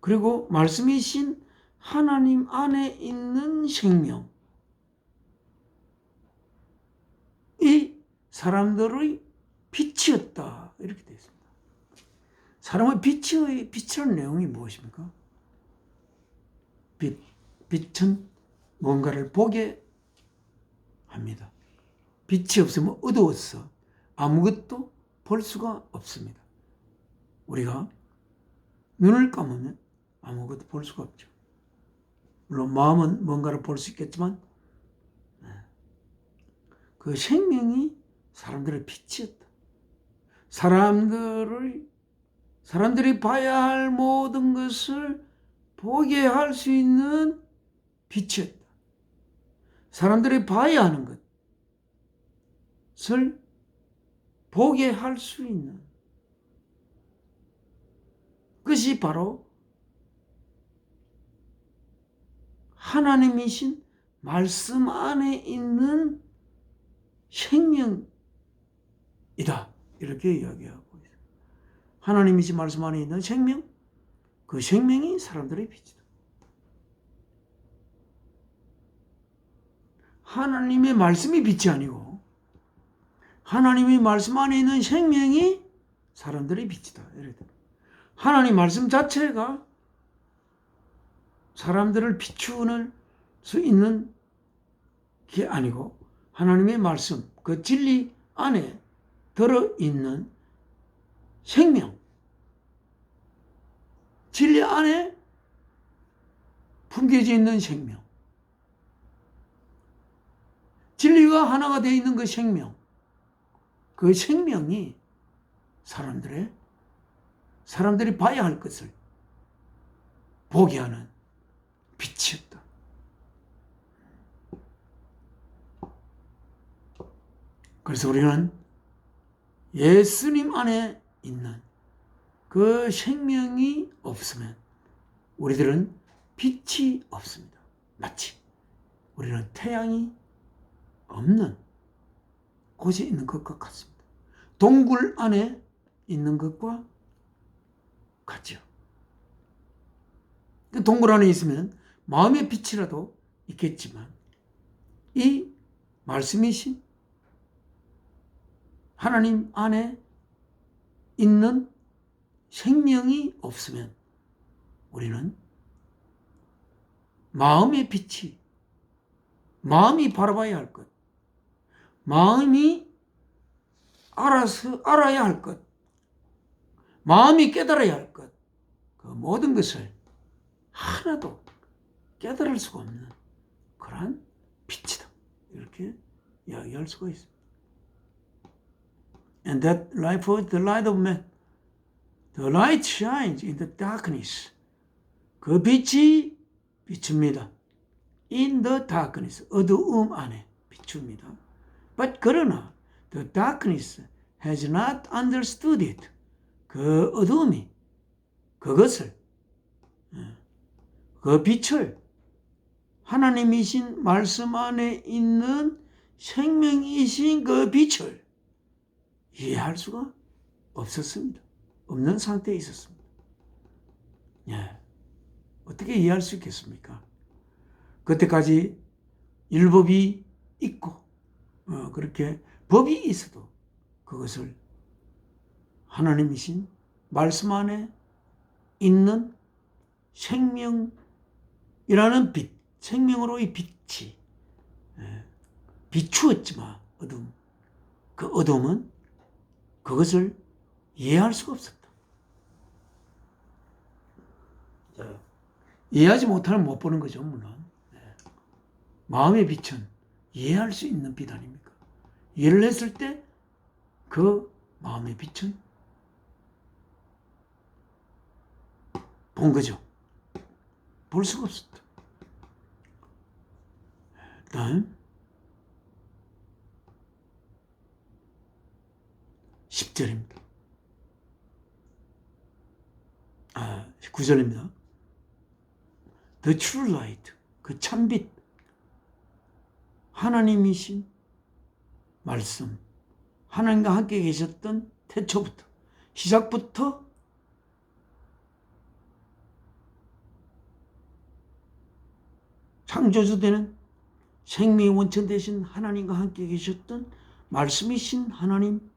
그리고 말씀이신 하나님 안에 있는 생명이 사람들의 빛이었다 이렇게 되어 있습니다. 사람의 빛이라는 내용이 무엇입니까? 빛은 뭔가를 보게 합니다. 빛이 없으면 어두워서 아무것도 볼 수가 없습니다. 우리가 눈을 감으면 아무것도 볼 수가 없죠. 물론 마음은 뭔가를 볼 수 있겠지만 그 생명이 사람들의 빛이었다. 사람들이 봐야 할 모든 것을 보게 할 수 있는 빛이었다. 사람들이 봐야 하는 것을 보게 할 수 있는 것이 바로 하나님이신 말씀 안에 있는 생명이다. 이렇게 이야기하고 있어요. 하나님이신 말씀 안에 있는 생명, 그 생명이 사람들의 빛이다. 하나님의 말씀이 빛이 아니고 하나님의 말씀 안에 있는 생명이 사람들의 빛이다. 하나님 말씀 자체가 사람들을 비추는 수 있는 게 아니고 하나님의 말씀, 그 진리 안에 들어있는 생명, 진리 안에 품겨져 있는 생명, 진리가 하나가 되어 있는 그 생명, 그 생명이 사람들이 봐야 할 것을 보게 하는 빛이었다. 그래서 우리는 예수님 안에 있는 그 생명이 없으면 우리들은 빛이 없습니다. 마치 우리는 태양이 없는 곳에 있는 것과 같습니다. 동굴 안에 있는 것과 같죠. 그 동굴 안에 있으면 마음의 빛이라도 있겠지만 이 말씀이신 하나님 안에 있는 생명이 없으면 우리는 마음의 빛이, 마음이 바라봐야 할 것, 마음이 알아야 할 것, 마음이 깨달아야 할 것, 그 모든 것을 하나도 깨달을 수가 없는 그러한 빛이다. 이렇게 이야기할 수가 있습니다. And that light was the light of man. The light shines in the darkness. 그 빛이 비춥니다. In the darkness. 어두움 안에 비춥니다. But 그러나 the darkness has not understood it. 그 어두움이 그것을, 그 빛을 하나님이신 말씀 안에 있는 생명이신 그 빛을 이해할 수가 없었습니다. 없는 상태에 있었습니다. 예. 어떻게 이해할 수 있겠습니까? 그때까지 율법이 있고 그렇게 법이 있어도 그것을 하나님이신 말씀 안에 있는 생명이라는 빛, 생명으로의 빛이 비추었지만 어둠, 그 어둠은 그것을 이해할 수가 없었다. 이해하지 못하면 못 보는 거죠, 물론. 마음의 빛은 이해할 수 있는 빛 아닙니까? 이해를 했을 때 그 마음의 빛은 본 거죠. 볼 수가 없었다. 다음 10절입니다. 9절입니다. The true light, 그 참빛, 하나님이신 말씀, 하나님과 함께 계셨던 태초부터, 시작부터 창조주 되는 생명의 원천 되신 하나님과 함께 계셨던 말씀이신 하나님,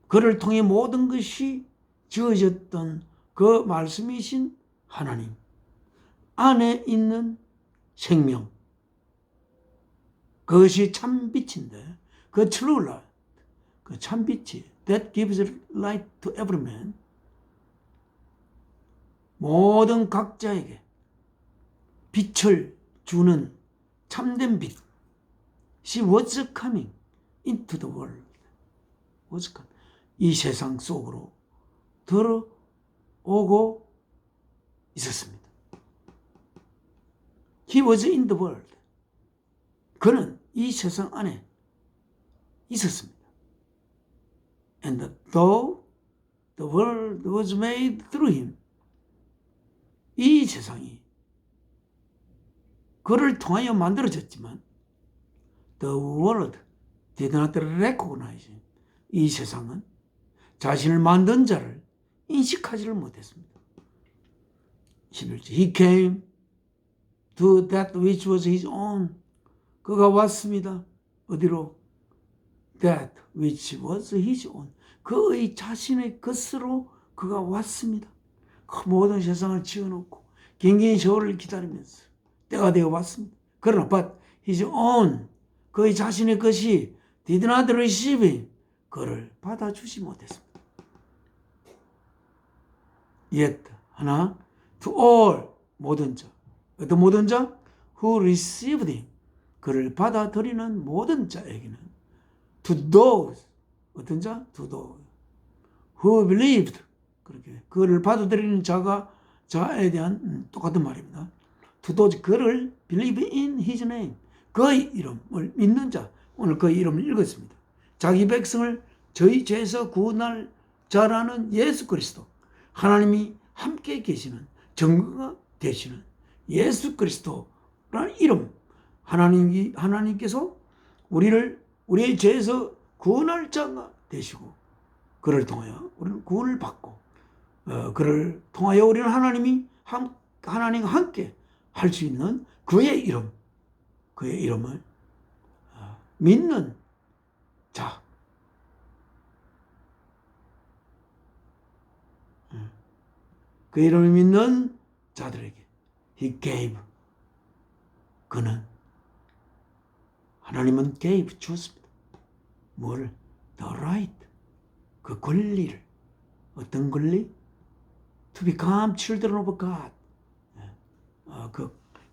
그를 통해 모든 것이 지어졌던 그 말씀이신 하나님 안에 있는 생명, 그것이 참빛인데 그 true light, 그 참빛이 that gives light to every man, 모든 각자에게 빛을 주는 참된 빛. She was coming into the world. was coming. 이 세상 속으로 들어오고 있었습니다. He was in the world. 그는 이 세상 안에 있었습니다. And though the world was made through him, 이 세상이 그를 통하여 만들어졌지만 the world did not recognize him. 이 세상은 자신을 만든 자를 인식하지를 못했습니다. 11절 He came to that which was his own. 그가 왔습니다. 어디로? That which was his own. 그의 자신의 것으로 그가 왔습니다. 그 모든 세상을 지어놓고 긴긴 세월을 기다리면서 때가 되어 왔습니다. 그러나 but his own, 그의 자신의 것이 did not receive him, 그를 받아주지 못했습니다. Yet, 하나, to all, 모든 자, 어떤 모든 자? Who received him, 그를 받아들이는 모든 자에게는 to those, 어떤 자? To those who believed, 그렇게 그를 받아들이는 자에 대한 똑같은 말입니다. To those, 그를 believe in his name, 그의 이름을 믿는 자, 오늘 그의 이름을 읽었습니다. 자기 백성을 저희 죄에서 구원할 자라는 예수 그리스도, 하나님이 함께 계시는 증거가 되시는 예수 그리스도라는 이름, 하나님께서 우리의 죄에서 구원할 자가 되시고 그를 통하여 우리는 구원을 받고 그를 통하여 우리는 하나님과 함께 할 수 있는 그의 이름을 믿는 자, 그 이름을 믿는 자들에게 He gave, 하나님은 gave, 주었습니다. 뭐를? The right, 그 권리를. 어떤 권리? To become children of God.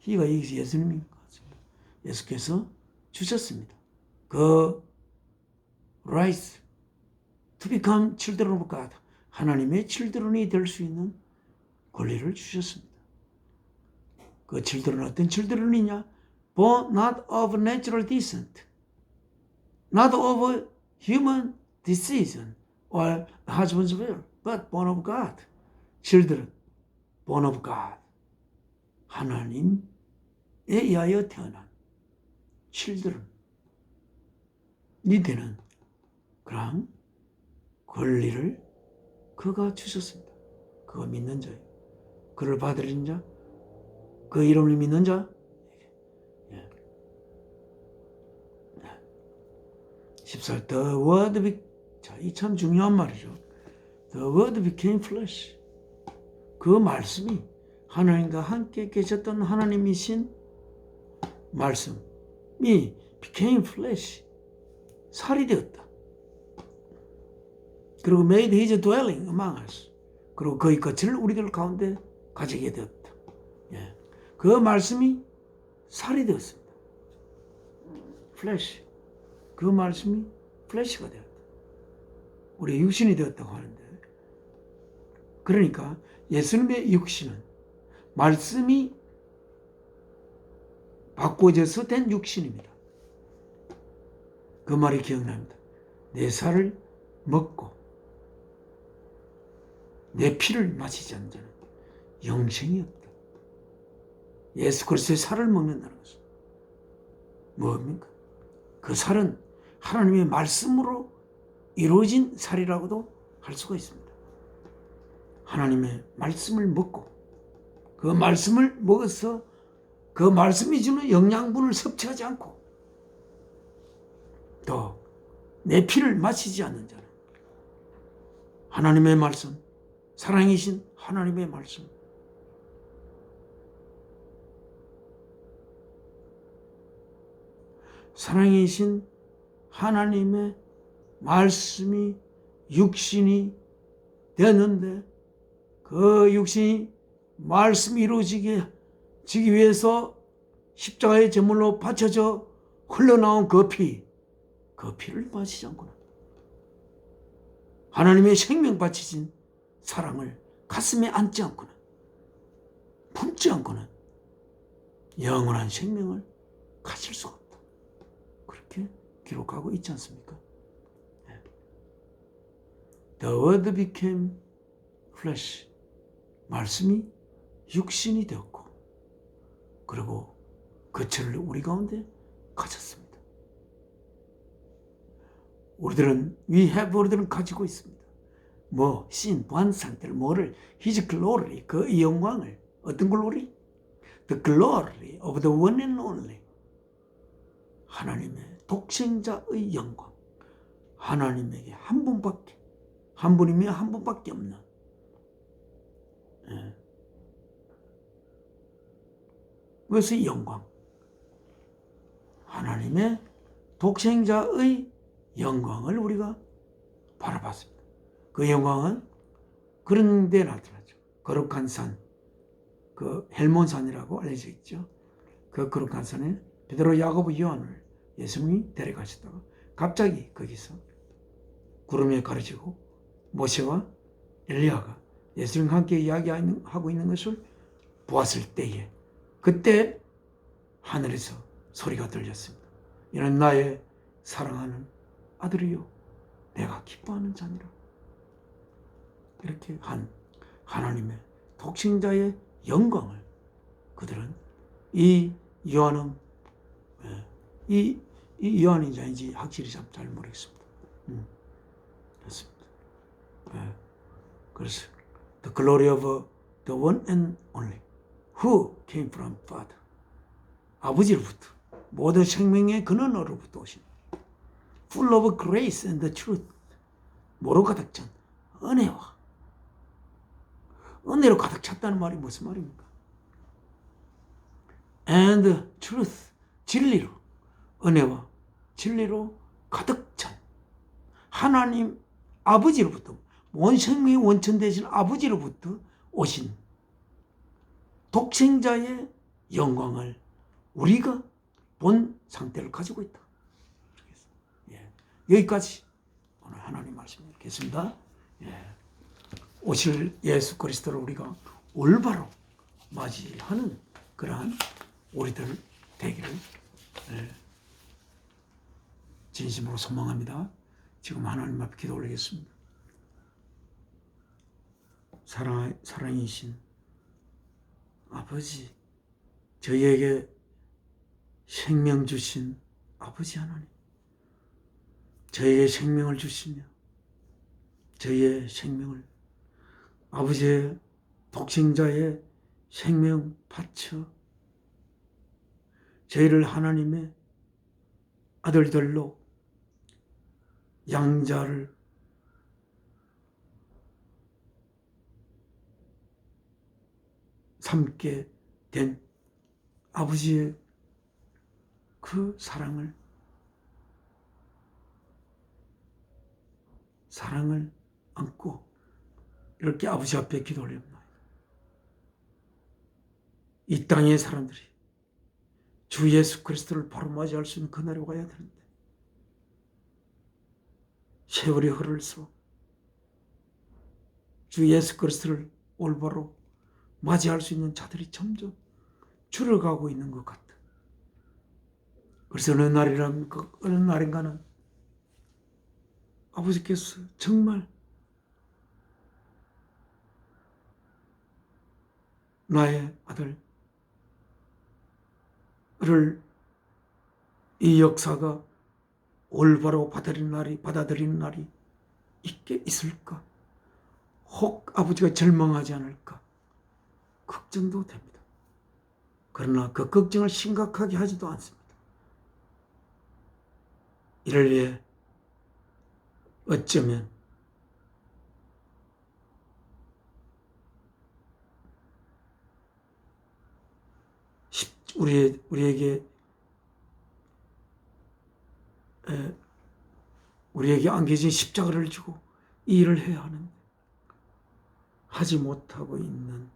He가 예수님인 것 같습니다. 예수께서 주셨습니다. 그 right to become children of God, 하나님의 children이 될 수 있는 권리를 주셨습니다. 그 children은 어떤 children이냐? Born not of natural descent, not of human decision or husband's will, but born of God. Children, born of God. 하나님에 의하여 태어난 children이 되는 그러한 권리를 그가 주셨습니다. 그가 믿는 자예요. 그를 받으린 자, 그 이름을 믿는 자. 14. The word 자, 이 참 중요한 말이죠. The word became flesh. 그 말씀이 하나님과 함께 계셨던 하나님이신 말씀이 became flesh. 살이 되었다. 그리고 made his dwelling among us. 그리고 그의 거처를 우리들 가운데 가지게 되었다. 예. 그 말씀이 살이 되었습니다. flesh. 그 말씀이 플래시가 되었다. 우리 육신이 되었다고 하는데, 그러니까 예수님의 육신은 말씀이 바꿔져서 된 육신입니다. 그 말이 기억납니다. 내 살을 먹고 내 피를 마시지 않는 자는 영생이 없다. 예수 그리스도의 살을 먹는다는 것은 뭡니까? 그 살은 하나님의 말씀으로 이루어진 살이라고도 할 수가 있습니다. 하나님의 말씀을 먹고 그 말씀을 먹어서 그 말씀이 주는 영양분을 섭취하지 않고 또 내 피를 마시지 않는 자는 하나님의 말씀, 사랑이신 하나님의 말씀, 사랑이신 하나님의 말씀이 육신이 되었는데 그 육신이 말씀이 이루어지기 위해서 십자가의 제물로 바쳐져 흘러나온 그 피를 마시지 않고는 하나님의 생명 바치신 사랑을 가슴에 안지 않고는 품지 않고는 영원한 생명을 가질 수가 없다. 그렇게 기록하고 있지 않습니까? The word became flesh. 말씀이 육신이 되었고 그리고 거처를 우리 가운데 가졌습니다. 우리들은 가지고 있습니다. 보안 상태를, His glory, 그 영광을, 어떤 glory? The glory of the one and only. 하나님의 독생자의 영광. 하나님에게 한 분이며 한 분밖에 없는. 그것의 영광. 하나님의 독생자의 영광을 우리가 바라봤습니다. 그 영광은 그런 데 나타나죠. 거룩한 산, 그 헬몬산이라고 알려져 있죠. 그 거룩한 산에 베드로, 야고보, 요한을 예수님이 데려가시다가 갑자기 거기서 구름에 가려지고 모세와 엘리야가 예수님과 함께 이야기하고 있는 것을 보았을 때에 그때 하늘에서 소리가 들렸습니다. 이는 나의 사랑하는 아들이요 내가 기뻐하는 자니라. 이렇게 하나님의 독생자의 영광을 그들은 이 요한은 이 요한인지 아닌지 확실히 잘 모르겠습니다. 그렇습니다. 그래서 the glory of the one and only who came from Father. 아버지로부터 모든 생명의 근원으로부터 오신 full of grace and the truth. 뭐로 가득 찬 은혜로 가득 찼다는 말이 무슨 말입니까? and truth. 진리로, 은혜와 진리로 가득 찬 하나님 아버지로부터, 온 생명의 원천 되신 아버지로부터 오신 독생자의 영광을 우리가 본 상태를 가지고 있다. 여기까지 오늘 하나님 말씀 읽겠습니다. 오실 예수 그리스도를 우리가 올바로 맞이하는 그러한 우리들 되기를 진심으로 소망합니다. 지금 하나님 앞에 기도 올리겠습니다. 사랑이신 아버지, 저희에게 생명 주신 아버지 하나님, 저희에게 생명을 주시며 저희의 생명을 아버지의 독생자의 생명 바쳐 저희를 하나님의 아들들로 양자를 삼게 된 아버지의 그 사랑을 안고 이렇게 아버지 앞에 기도 올립니다. 이 땅의 사람들이 주 예수 그리스도를 바로 맞이할 수 있는 그날이 와야 되는데 세월이 흐를수록 주 예수 그리스도를 올바로 맞이할 수 있는 자들이 점점 줄어가고 있는 것 같다. 그래서 어느 날인가는 아버지께서 정말 나의 아들을 이 역사가 올바로 받아들이는 날이 있을까? 혹 아버지가 절망하지 않을까? 걱정도 됩니다. 그러나 그 걱정을 심각하게 하지도 않습니다. 이를 위해 어쩌면 우리에게 안겨진 십자가를 지고 이 일을 해야 하는데 하지 못하고 있는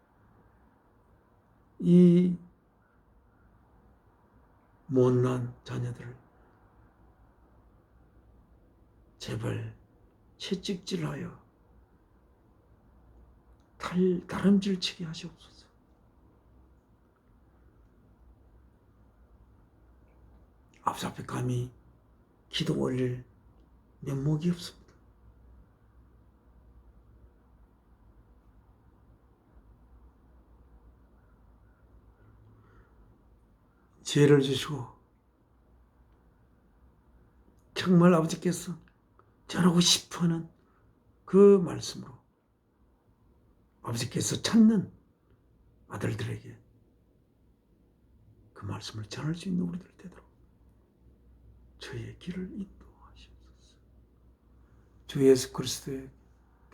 이 못난 자녀들을 제발 채찍질하여 다름질치게 하시옵소서. 아버지 앞에 감히 기도 올릴 면목이 없습니다. 지혜를 주시고 정말 아버지께서 전하고 싶어하는 그 말씀으로 아버지께서 찾는 아들들에게 그 말씀을 전할 수 있는 우리들 되도록 저희의 길을 인도하시옵소서. 주 예수 그리스도의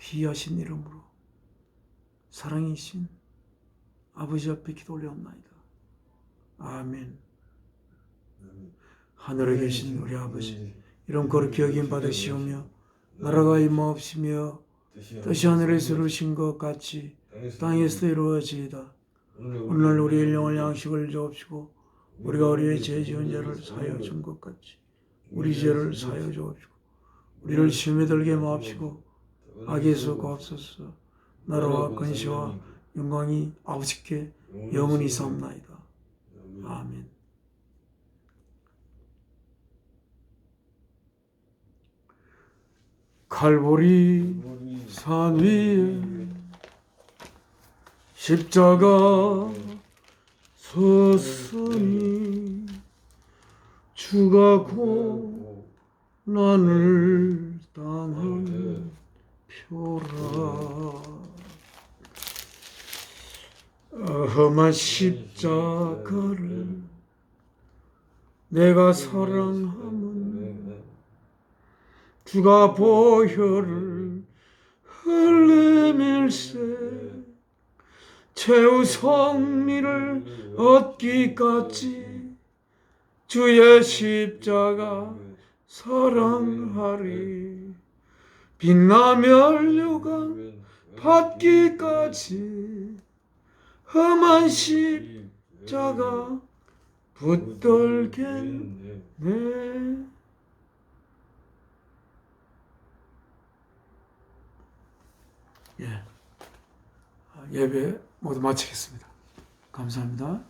귀하신 이름으로 사랑이신 아버지 앞에 기도 올려옵나이다. 아멘. 하늘에 계신 우리 아버지, 이름 거룩히 여김 받으시오며 나라가 임하옵시며 뜻이 하늘에서 이루어진 것 같이 땅에서도 이루어지이다. 오늘 우리의 일용할 양식을 주옵시고 우리가 우리의 죄 지은 자를 사하여 준 것 같이 우리 죄를 사하여 주옵시고 우리를 시험에 들게 마옵시고 악에서 구하옵소서. 나라와 권세와 영광이 아버지께 영원히 있사옵나이다. 아멘. 칼보리 산 위에 십자가 섰으니 주가 고난을 당한 표라. 험한 십자가를 내가 사랑함은 주가 보혈을 흘리밀세 최후 성리를 얻기까지 주의 십자가 사랑하리. 빛나며 요강 받기까지 험한 십자가 붙들겠네. 예배 모두 마치겠습니다. 감사합니다.